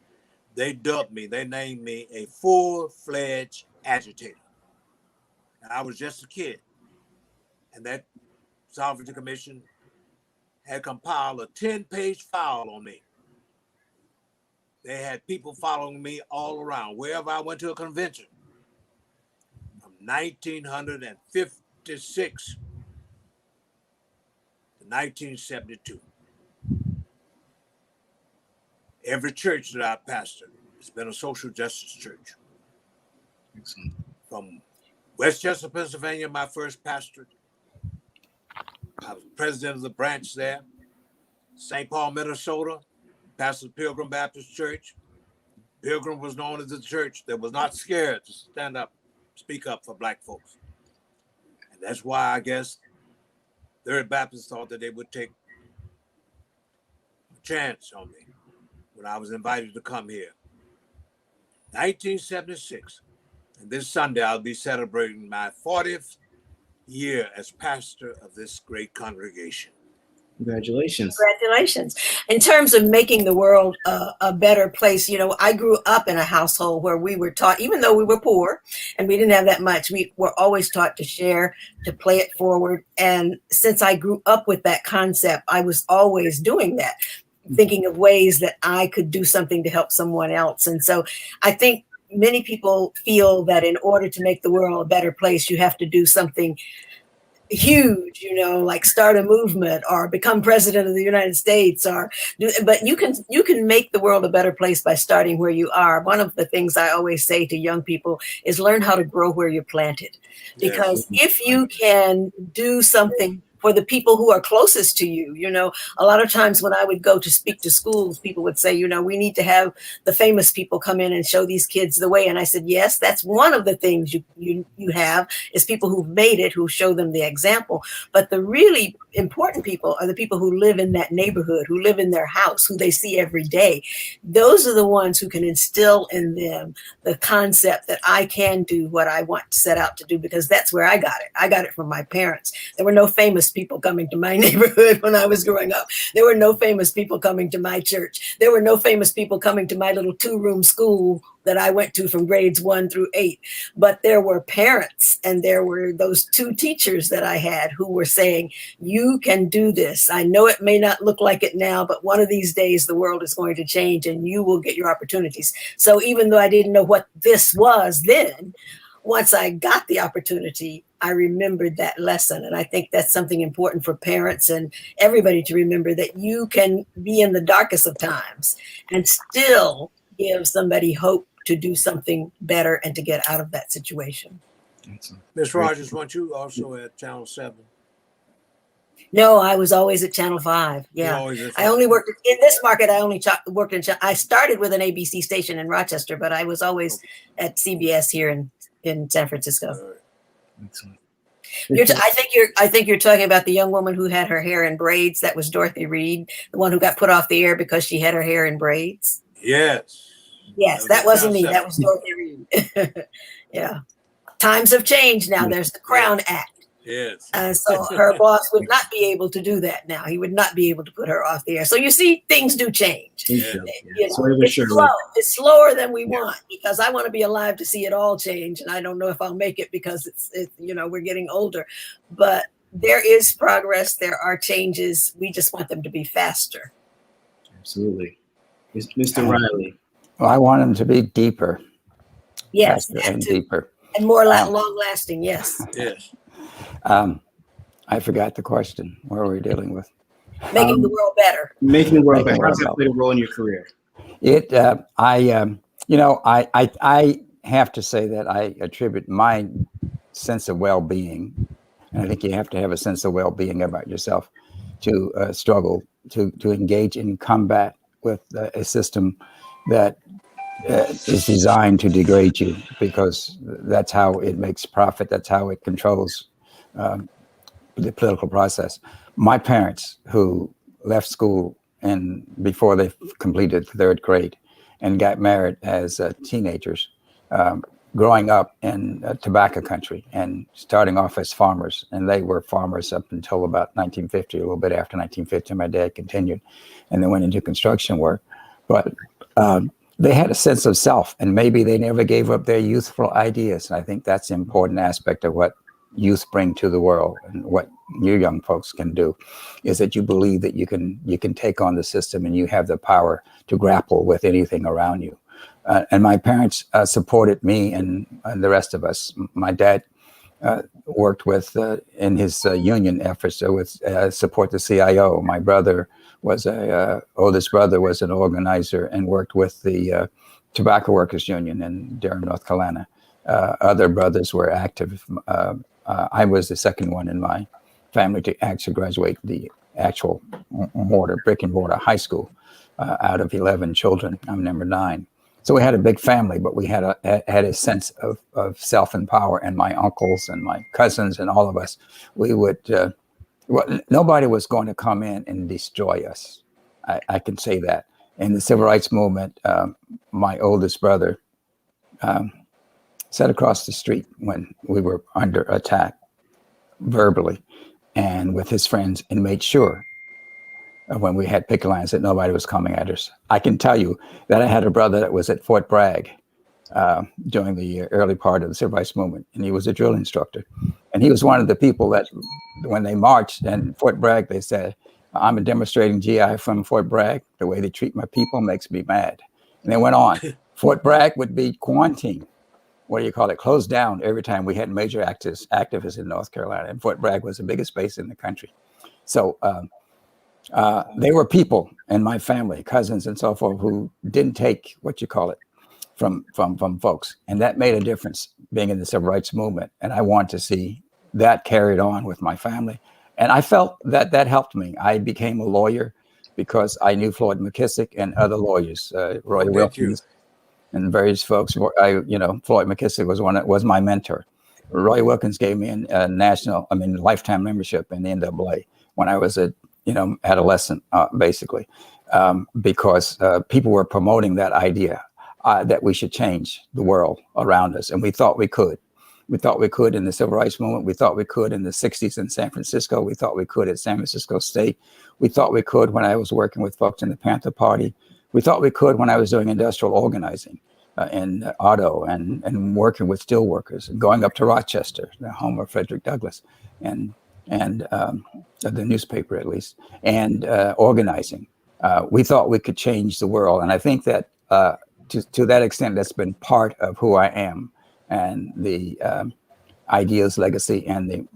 They dubbed me, they named me a full-fledged agitator. And I was just a kid. And that Sovereignty Commission had compiled a 10-page file on me. They had people following me all around, wherever I went to a convention. From 1956 to 1972. Every church that I pastored has been a social justice church. Excellent. From Westchester, Pennsylvania, my first pastorate. I was president of the branch there. St. Paul, Minnesota, pastored Pilgrim Baptist Church. Pilgrim was known as the church that was not scared to stand up, speak up for Black folks. And that's why I guess Third Baptist thought that they would take a chance on me when I was invited to come here. 1976, and this Sunday I'll be celebrating my 40th year as pastor of this great congregation. Congratulations. Congratulations. In terms of making the world a better place, you know, I grew up in a household where we were taught, even though we were poor and we didn't have that much, we were always taught to share, to play it forward. And since I grew up with that concept, I was always doing that, thinking of ways that I could do something to help someone else. And so I think many people feel that in order to make the world a better place, you have to do something huge, you know, like start a movement or become president of the United States, but you can make the world a better place by starting where you are. One of the things I always say to young people is learn how to grow where you're planted, because if you can do something for the people who are closest to you, you know, a lot of times when I would go to speak to schools, people would say, you know, we need to have the famous people come in and show these kids the way. And I said, yes, that's one of the things you have is people who've made it, who show them the example. But the really important people are the people who live in that neighborhood, who live in their house, who they see every day. Those are the ones who can instill in them the concept that I can do what I want to set out to do, because that's where I got it. I got it from my parents. There were no famous people coming to my neighborhood when I was growing up. There were no famous people coming to my church. There were no famous people coming to my little 2-room school that I went to from grades 1 through 8. But there were parents, and there were those 2 teachers that I had who were saying, you can do this. I know it may not look like it now, but one of these days the world is going to change and you will get your opportunities. So even though I didn't know what this was then, once I got the opportunity, I remembered that lesson. And I think that's something important for parents and everybody to remember, that you can be in the darkest of times and still give somebody hope to do something better and to get out of that situation. Ms. Rodgers, weren't you also at Channel 7? No, I was always at Channel 5. Yeah. I only worked in this market. I only worked in, I started with an ABC station in Rochester, but I was always at CBS here in San Francisco. Excellent. I think you're talking about the young woman who had her hair in braids. That was Dorothy Reed, the one who got put off the air because she had her hair in braids. Yes. Yes, that wasn't me. That was Dorothy Reed. Yeah. Times have changed now. There's the Crown Act. Yes. So her boss would not be able to do that now. He would not be able to put her off the air. So you see, things do change. Yeah. You know, Slowly but it's surely. slow. It's slower than we want, because I want to be alive to see it all change. And I don't know if I'll make it, because it's you know, we're getting older. But there is progress. There are changes. We just want them to be faster. Absolutely. Mr. Reilly. Well, I want them to be deeper. Yes, faster and too. deeper. And more long lasting. Yes. Yes. I forgot the question. What are we dealing with? Making the world better. Making the world better. Making How does the that world play a role in your career? I have to say that I attribute my sense of well-being, and I think you have to have a sense of well-being about yourself to struggle, to engage in combat with a system that is designed to degrade you, because that's how it makes profit. That's how it controls the political process. My parents, who left school before they completed third grade and got married as teenagers, growing up in tobacco country and starting off as farmers. And they were farmers up until about 1950, a little bit after 1950. My dad continued and then went into construction work. But they had a sense of self, and maybe they never gave up their youthful ideas. And I think that's an important aspect of what youth bring to the world, and what you young folks can do is that you believe that you can take on the system, and you have the power to grapple with anything around you. And my parents supported me and the rest of us. My dad worked with in his union efforts with support the CIO. My brother was oldest brother was an organizer and worked with the Tobacco Workers Union in Durham, North Carolina. Other brothers were active. I was the second one in my family to actually graduate the actual brick and mortar high school out of 11 children. I'm number 9. So we had a big family, but we had a sense of self and power. And my uncles and my cousins and all of us, we would, nobody was going to come in and destroy us. I can say that. In the civil rights movement, my oldest brother sat across the street when we were under attack verbally and with his friends, and made sure when we had picket lines that nobody was coming at us. I can tell you that I had a brother that was at Fort Bragg during the early part of the civil rights movement, and he was a drill instructor. And he was one of the people that when they marched in Fort Bragg, they said, "I'm a demonstrating GI from Fort Bragg. The way they treat my people makes me mad." And they went on. Fort Bragg would be quarantined. What do you call it? Closed down every time we had major activists in North Carolina. And Fort Bragg was the biggest base in the country. So they were people in my family, cousins and so forth, who didn't take what you call it from folks. And that made a difference being in the civil rights movement. And I want to see that carried on with my family. And I felt that helped me. I became a lawyer because I knew Floyd McKissick and other lawyers, Roy Wilkins and various folks. Floyd McKissick was my mentor. Roy Wilkins gave me a lifetime membership in the NAACP when I was a adolescent, basically, because people were promoting that idea that we should change the world around us. And we thought we could. We thought we could in the civil rights movement. We thought we could in the 60s in San Francisco. We thought we could at San Francisco State. We thought we could when I was working with folks in the Panther Party. We thought we could when I was doing industrial organizing in auto and working with steel workers and going up to Rochester, the home of Frederick Douglass, and the newspaper at least, and organizing. We thought we could change the world. And I think that to that extent, that's been part of who I am, and the ideas, legacy, and the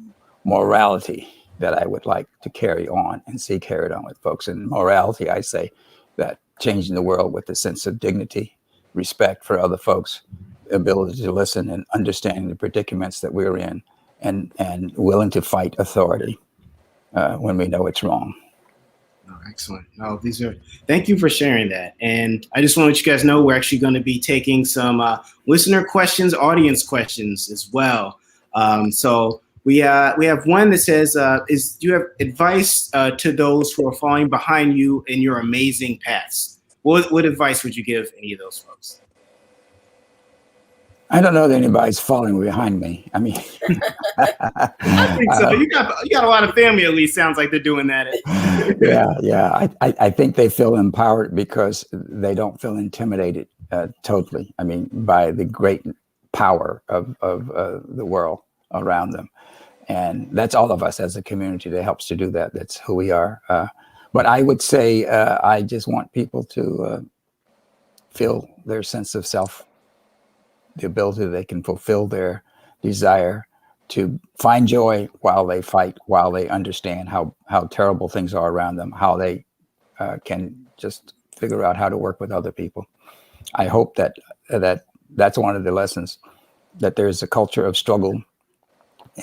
morality that I would like to carry on and see carried on with folks. And morality, I say that changing the world with a sense of dignity, respect for other folks, ability to listen and understanding the predicaments that we're in, and willing to fight authority when we know it's wrong. Oh, excellent. Oh, thank you for sharing that. And I just want to let you guys know we're actually going to be taking some listener questions, audience questions as well. So we have one that says, do you have advice to those who are falling behind you in your amazing paths? What advice would you give any of those folks? I don't know that anybody's falling behind me. I mean, I think so. You got a lot of family, at least. Sounds like they're doing that. yeah. I think they feel empowered because they don't feel intimidated totally. I mean, by the great power of the world around them. And that's all of us as a community that helps to do that. That's who we are. But I would say I just want people to feel their sense of self, the ability they can fulfill their desire to find joy while they fight, while they understand how terrible things are around them, how they can just figure out how to work with other people. I hope that's one of the lessons, that there's a culture of struggle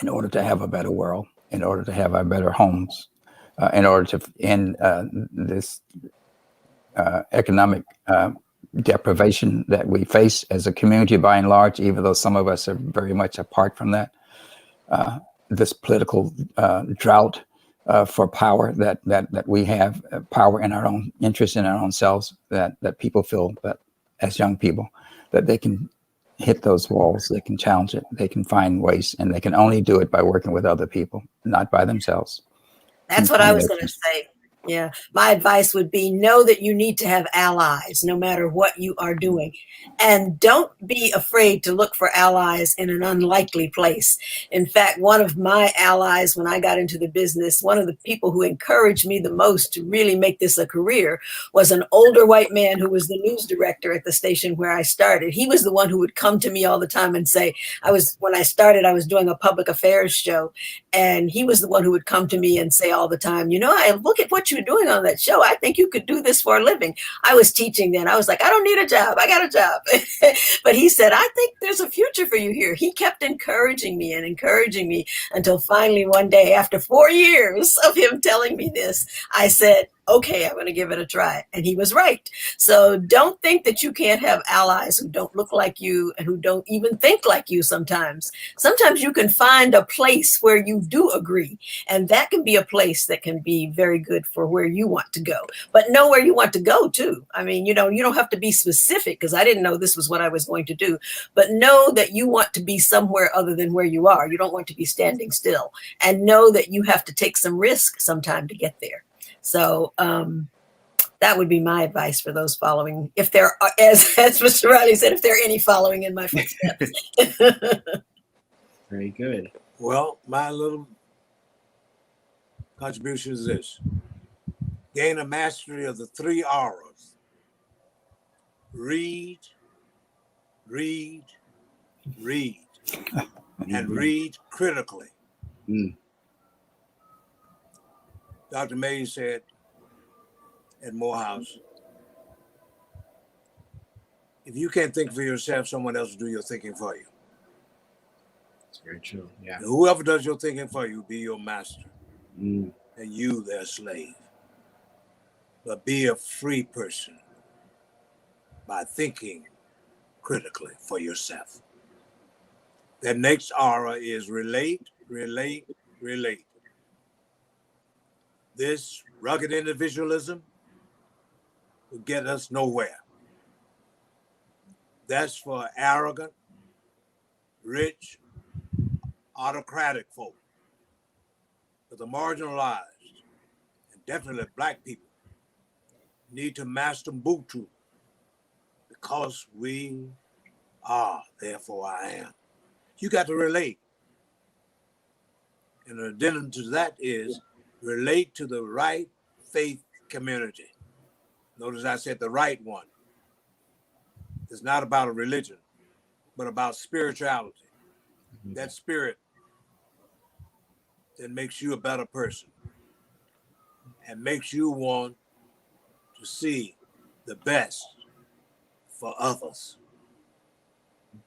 in order to have a better world, in order to have our better homes, in order to end this economic deprivation that we face as a community by and large, even though some of us are very much apart from that. This political drought for power that we have, power in our own interest, in our own selves, that people feel that as young people, that they can hit those walls, they can challenge it, they can find ways, and they can only do it by working with other people, not by themselves. That's what I was going to say. Yeah. My advice would be know that you need to have allies no matter what you are doing. And don't be afraid to look for allies in an unlikely place. In fact, one of my allies, when I got into the business, one of the people who encouraged me the most to really make this a career was an older white man who was the news director at the station where I started. He was the one who would come to me all the time and say, when I started, I was doing a public affairs show. And he was the one who would come to me and say all the time, I look at what you're doing on that show. I think you could do this for a living. I was teaching then. I was like, I don't need a job. I got a job. But he said, I think there's a future for you here. He kept encouraging me until finally one day, after 4 years of him telling me this, I said, okay, I'm going to give it a try. And he was right. So don't think that you can't have allies who don't look like you and who don't even think like you sometimes. Sometimes you can find a place where you do agree. And that can be a place that can be very good for where you want to go. But know where you want to go too. I mean, you don't have to be specific, because I didn't know this was what I was going to do. But know that you want to be somewhere other than where you are. You don't want to be standing still. And know that you have to take some risk sometime to get there. So that would be my advice for those following. If there are, as Mr. Riley said, if there are any following in my footsteps. Very good. Well, my little contribution is this: gain a mastery of the 3 R's. Read, read, read, and read critically. Dr. May said at Morehouse, if you can't think for yourself, someone else will do your thinking for you. That's very true. Yeah. And whoever does your thinking for you will be your master, and you their slave. But be a free person by thinking critically for yourself. That next R is relate, relate, relate. This rugged individualism will get us nowhere. That's for arrogant, rich, autocratic folk. But the marginalized, and definitely Black people, need to master Ubuntu, because we are, therefore I am. You got to relate. And an addendum to that is relate to the right faith community. Notice I said the right one. It's not about a religion, but about spirituality. That spirit that makes you a better person and makes you want to see the best for others.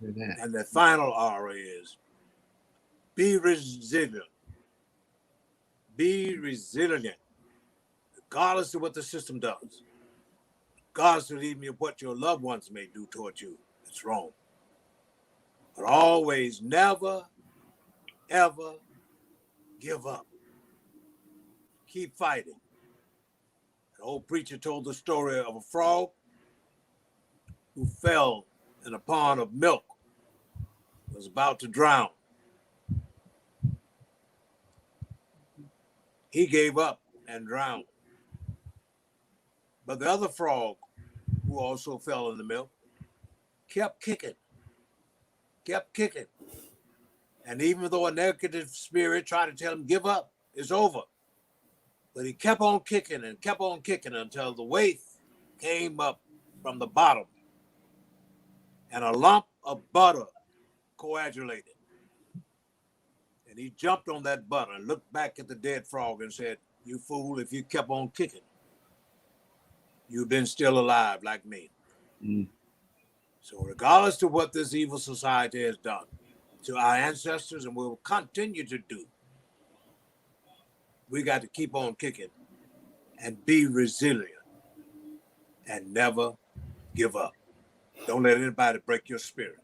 And the final R is be resilient. Be resilient, regardless of what the system does. Regardless of even what your loved ones may do toward you. It's wrong. But always, never, ever give up. Keep fighting. An old preacher told the story of a frog who fell in a pond of milk was about to drown. He gave up and drowned. But the other frog, who also fell in the milk, kept kicking. And even though a negative spirit tried to tell him, give up, it's over. But he kept on kicking until the weight came up from the bottom and a lump of butter coagulated. And he jumped on that butter and looked back at the dead frog and said, you fool, if you kept on kicking, you've been still alive like me. Mm. So regardless to what this evil society has done to our ancestors and will continue to do, we got to keep on kicking and be resilient and never give up. Don't let anybody break your spirit.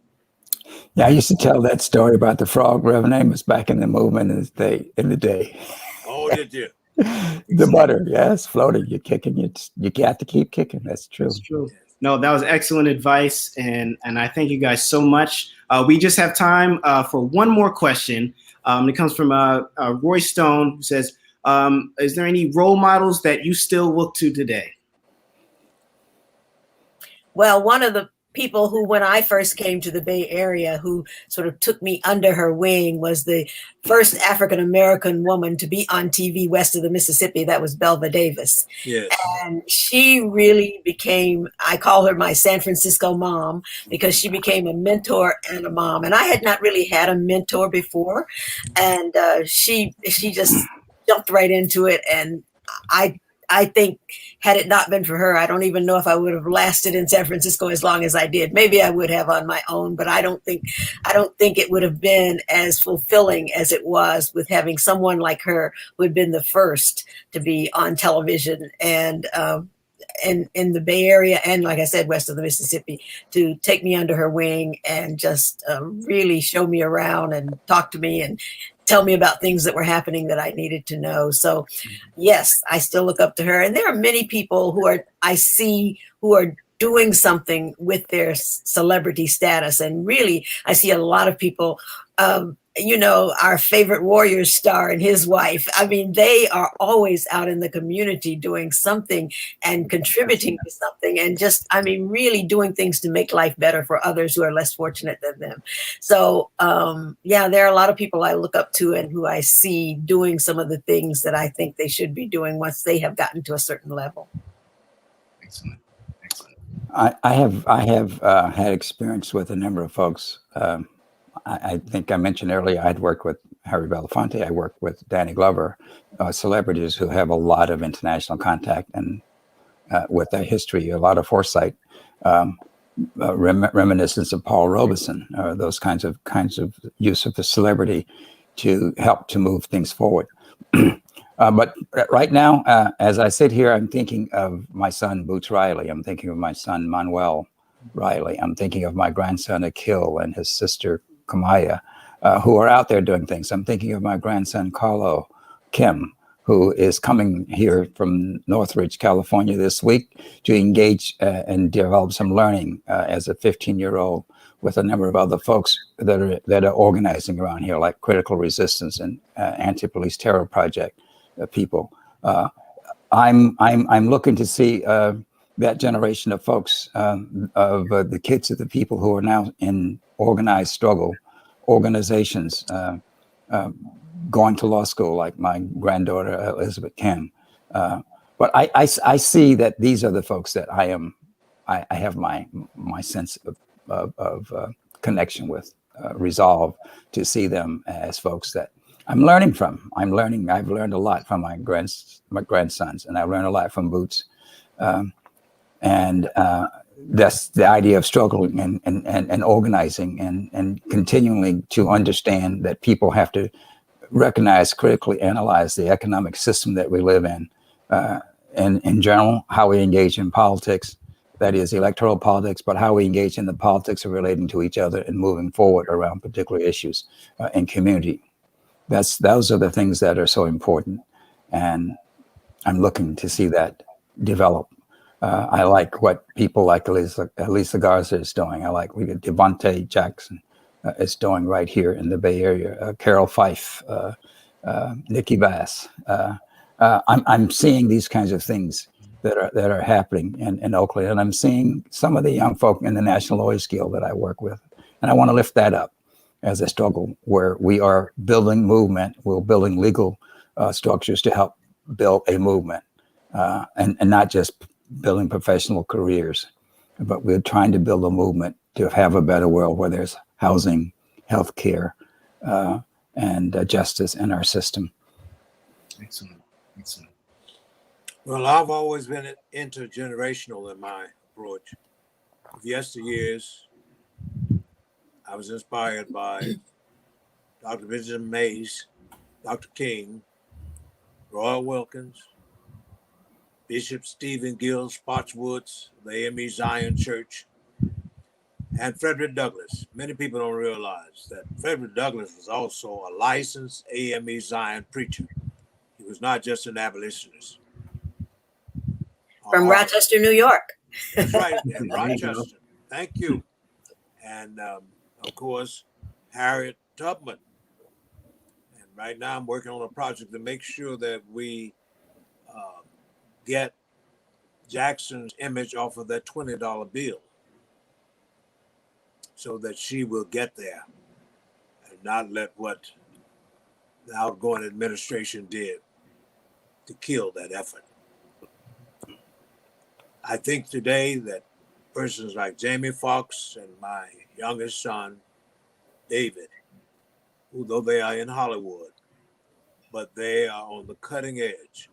Yeah, I used to tell that story about the frog, Reverend Amos, back in the movement in the day. Oh, did you? The butter, yes, floating. You're kicking. You got to keep kicking. That's true. That's true. No, that was excellent advice, and I thank you guys so much. We just have time for one more question. It comes from Roy Stone, who says, is there any role models that you still look to today? Well, one of the people who, when I first came to the Bay Area, who sort of took me under her wing was the first African-American woman to be on TV west of the Mississippi. That was Belva Davis. Yes. And she really became, I call her my San Francisco mom, because she became a mentor and a mom. And I had not really had a mentor before. And she just jumped right into it. And I think had it not been for her, I don't even know if I would have lasted in San Francisco as long as I did. Maybe I would have on my own, but I don't think it would have been as fulfilling as it was with having someone like her who had been the first to be on television and in the Bay Area and, like I said, west of the Mississippi, to take me under her wing and just really show me around and talk to me and tell me about things that were happening that I needed to know. So yes, I still look up to her. And there are many people I see who are doing something with their celebrity status. And really, I see a lot of people, our favorite Warriors star and his wife. I mean, they are always out in the community doing something and contributing to something and just, really doing things to make life better for others who are less fortunate than them. So, there are a lot of people I look up to and who I see doing some of the things that I think they should be doing once they have gotten to a certain level. Excellent. I have had experience with a number of folks. I think I mentioned earlier, I'd worked with Harry Belafonte. I worked with Danny Glover, celebrities who have a lot of international contact and with their history, a lot of foresight, reminiscence of Paul Robeson, those kinds of use of the celebrity to help to move things forward. But right now, as I sit here, I'm thinking of my son, Boots Reilly. I'm thinking of my son, Manuel Reilly. I'm thinking of my grandson, Akil, and his sister, Kamaya, who are out there doing things. I'm thinking of my grandson, Carlo Kim, who is coming here from Northridge, California this week to engage and develop some learning as a 15-year-old with a number of other folks that are organizing around here, like Critical Resistance and Anti-Police Terror Project people. I'm looking to see that generation of folks, of the kids of the people who are now in organized struggle, organizations, going to law school, like my granddaughter, Elizabeth Kim. But I see that these are the folks that I have my sense of connection with, resolve to see them as folks that I'm learning from. I've learned a lot from my grandsons, and I learned a lot from Boots. And that's the idea of struggling and organizing and continuing to understand that people have to recognize, critically analyze the economic system that we live in. And in general, how we engage in politics, that is electoral politics, but how we engage in the politics of relating to each other and moving forward around particular issues in community. Those are the things that are so important. And I'm looking to see that develop. I like what people like Elisa Garza is doing. I like we got Devontae Jackson, is doing right here in the Bay Area. Carol Fife, Nikki Bass. I'm seeing these kinds of things that are happening in Oakland, and I'm seeing some of the young folk in the National Lawyers Guild that I work with, and I want to lift that up as a struggle where we are building movement. We're building legal structures to help build a movement, and not just building professional careers, but we're trying to build a movement to have a better world where there's housing, healthcare, and justice in our system. Excellent. Excellent. Well, I've always been intergenerational in my approach. Of yesteryears, I was inspired by Dr. Benjamin Mays, Dr. King, Roy Wilkins, Bishop Stephen Gill Spotswood's, the AME Zion Church, and Frederick Douglass. Many people don't realize that Frederick Douglass was also a licensed AME Zion preacher. He was not just an abolitionist. From Rochester, New York. That's right, in Rochester. Thank you. And of course, Harriet Tubman. And right now I'm working on a project to make sure that we get Jackson's image off of that $20 bill so that she will get there and not let what the outgoing administration did to kill that effort. I think today that persons like Jamie Foxx and my youngest son, David, who though they are in Hollywood, but they are on the cutting edge,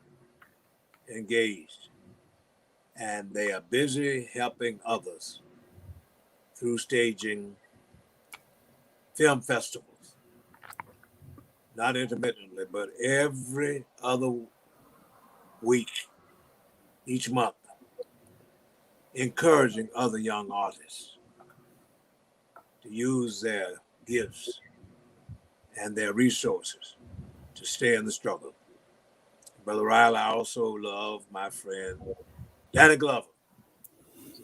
engaged, and they are busy helping others through staging film festivals, not intermittently, but every other week, each month, encouraging other young artists to use their gifts and their resources to stay in the struggle. Brother Reilly, I also love my friend Danny Glover.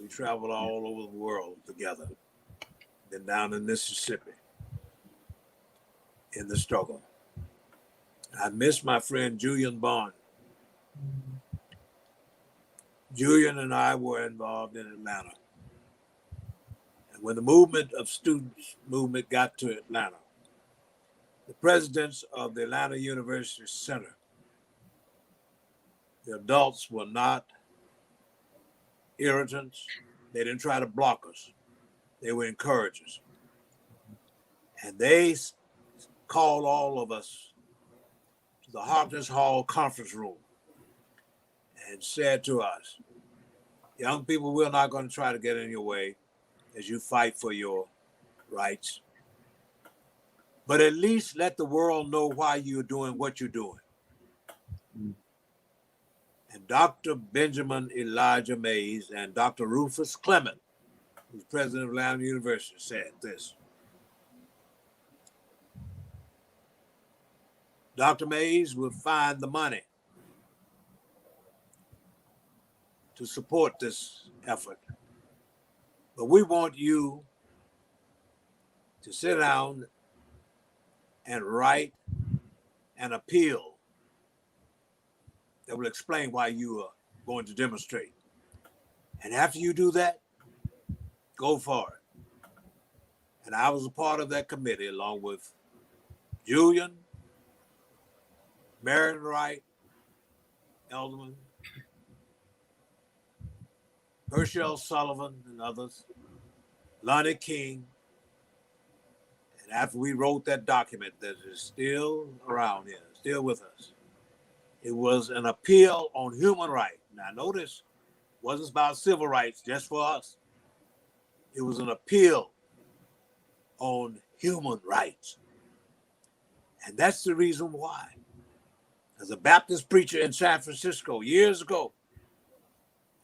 We traveled all over the world together, been down in Mississippi in the struggle. I miss my friend Julian Bond. Julian and I were involved in Atlanta. And when the movement of students movement got to Atlanta, the presidents of the Atlanta University Center, the adults were not irritants. They didn't try to block us. They were encouragers. And they called all of us to the Hopkins Hall conference room and said to us, young people, we're not going to try to get in your way as you fight for your rights, but at least let the world know why you're doing what you're doing. And Dr. Benjamin Elijah Mays and Dr. Rufus Clement, who's president of Atlanta University, said this. Dr. Mays will find the money to support this effort, but we want you to sit down and write an appeal that will explain why you are going to demonstrate. And after you do that, go for it. And I was a part of that committee along with Julian, Marion Wright, Elderman, Herschel Sullivan and others, Lonnie King. And after we wrote that document that is still around here, still with us, it was an appeal on human rights. Now notice, it wasn't about civil rights just for us. It was an appeal on human rights. And that's the reason why. As a Baptist preacher in San Francisco years ago,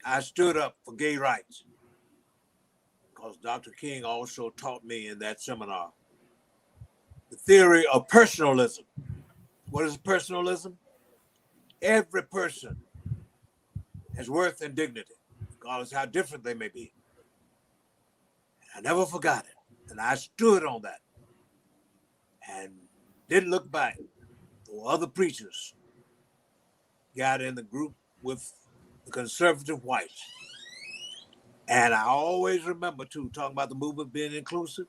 I stood up for gay rights because Dr. King also taught me in that seminar the theory of personalism. What is personalism? Every person has worth and dignity, regardless of how different they may be. I never forgot it, and I stood on that. and didn't look back. Or other preachers got in the group with the conservative whites. And I always remember, too, talking about the movement being inclusive,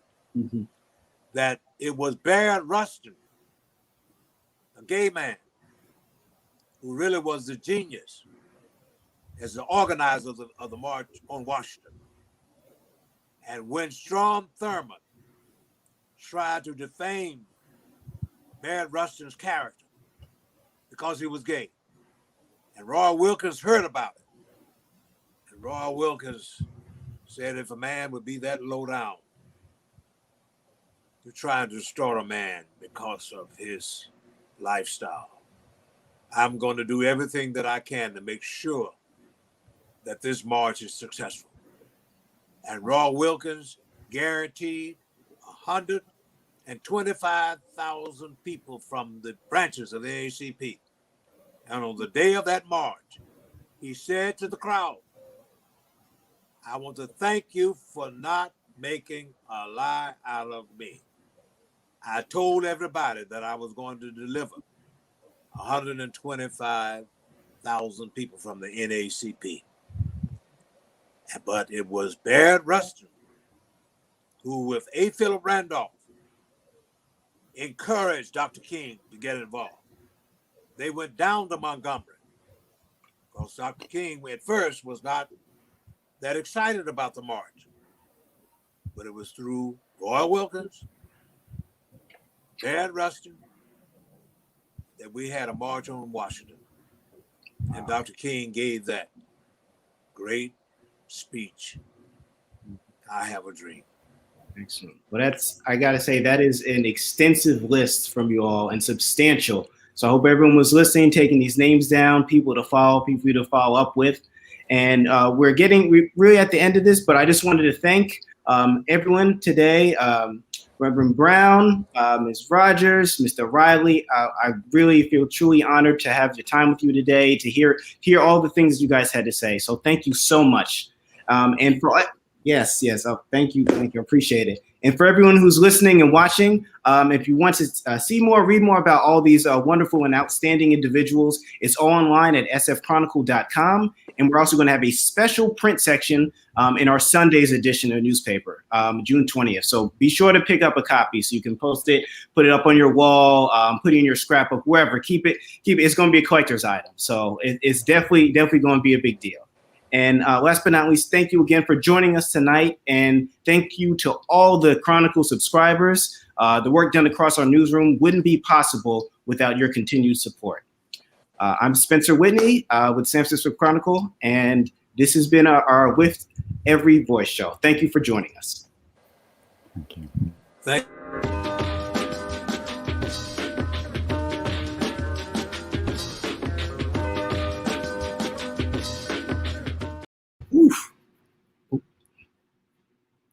that it was Barrett Rustin, a gay man, who really was the genius as the organizer of the March on Washington. And when Strom Thurmond tried to defame Barrett Rustin's character because he was gay, and Roy Wilkins heard about it, and Roy Wilkins said if a man would be that low down to try and destroy a man because of his lifestyle, I'm going to do everything that I can to make sure that this march is successful. And Roy Wilkins guaranteed 125,000 people from the branches of the NAACP. And on the day of that march, he said to the crowd, I want to thank you for not making a lie out of me. I told everybody that I was going to deliver 125,000 people from the NAACP. But it was Barrett Rustin who, with A. Philip Randolph, encouraged Dr. King to get involved. They went down to Montgomery because Dr. King at first was not that excited about the march. But it was through Roy Wilkins, Barrett Rustin, that we had a march on Washington. And Dr. King gave that great speech, I Have a Dream. Excellent. Well, I got to say, that is an extensive list from you all and substantial. So I hope everyone was listening, taking these names down, people to follow up with. And we're really at the end of this, but I just wanted to thank everyone today. Reverend Brown, Ms. Rodgers, Mr. Reilly. I really feel truly honored to have the time with you today, to hear all the things you guys had to say. So thank you so much. And for yes, thank you, appreciate it. And for everyone who's listening and watching, if you want to see more, read more about all these wonderful and outstanding individuals, it's all online at sfchronicle.com. And we're also going to have a special print section in our Sunday's edition of the newspaper, June 20th. So be sure to pick up a copy so you can post it, put it up on your wall, put it in your scrapbook, wherever. Keep it. It's going to be a collector's item. So it's definitely going to be a big deal. And last but not least, thank you again for joining us tonight. And thank you to all the Chronicle subscribers. The work done across our newsroom wouldn't be possible without your continued support. I'm Spencer Whitney with San Francisco Chronicle, and this has been our With Every Voice show. Thank you for joining us. Thank you. Thank you.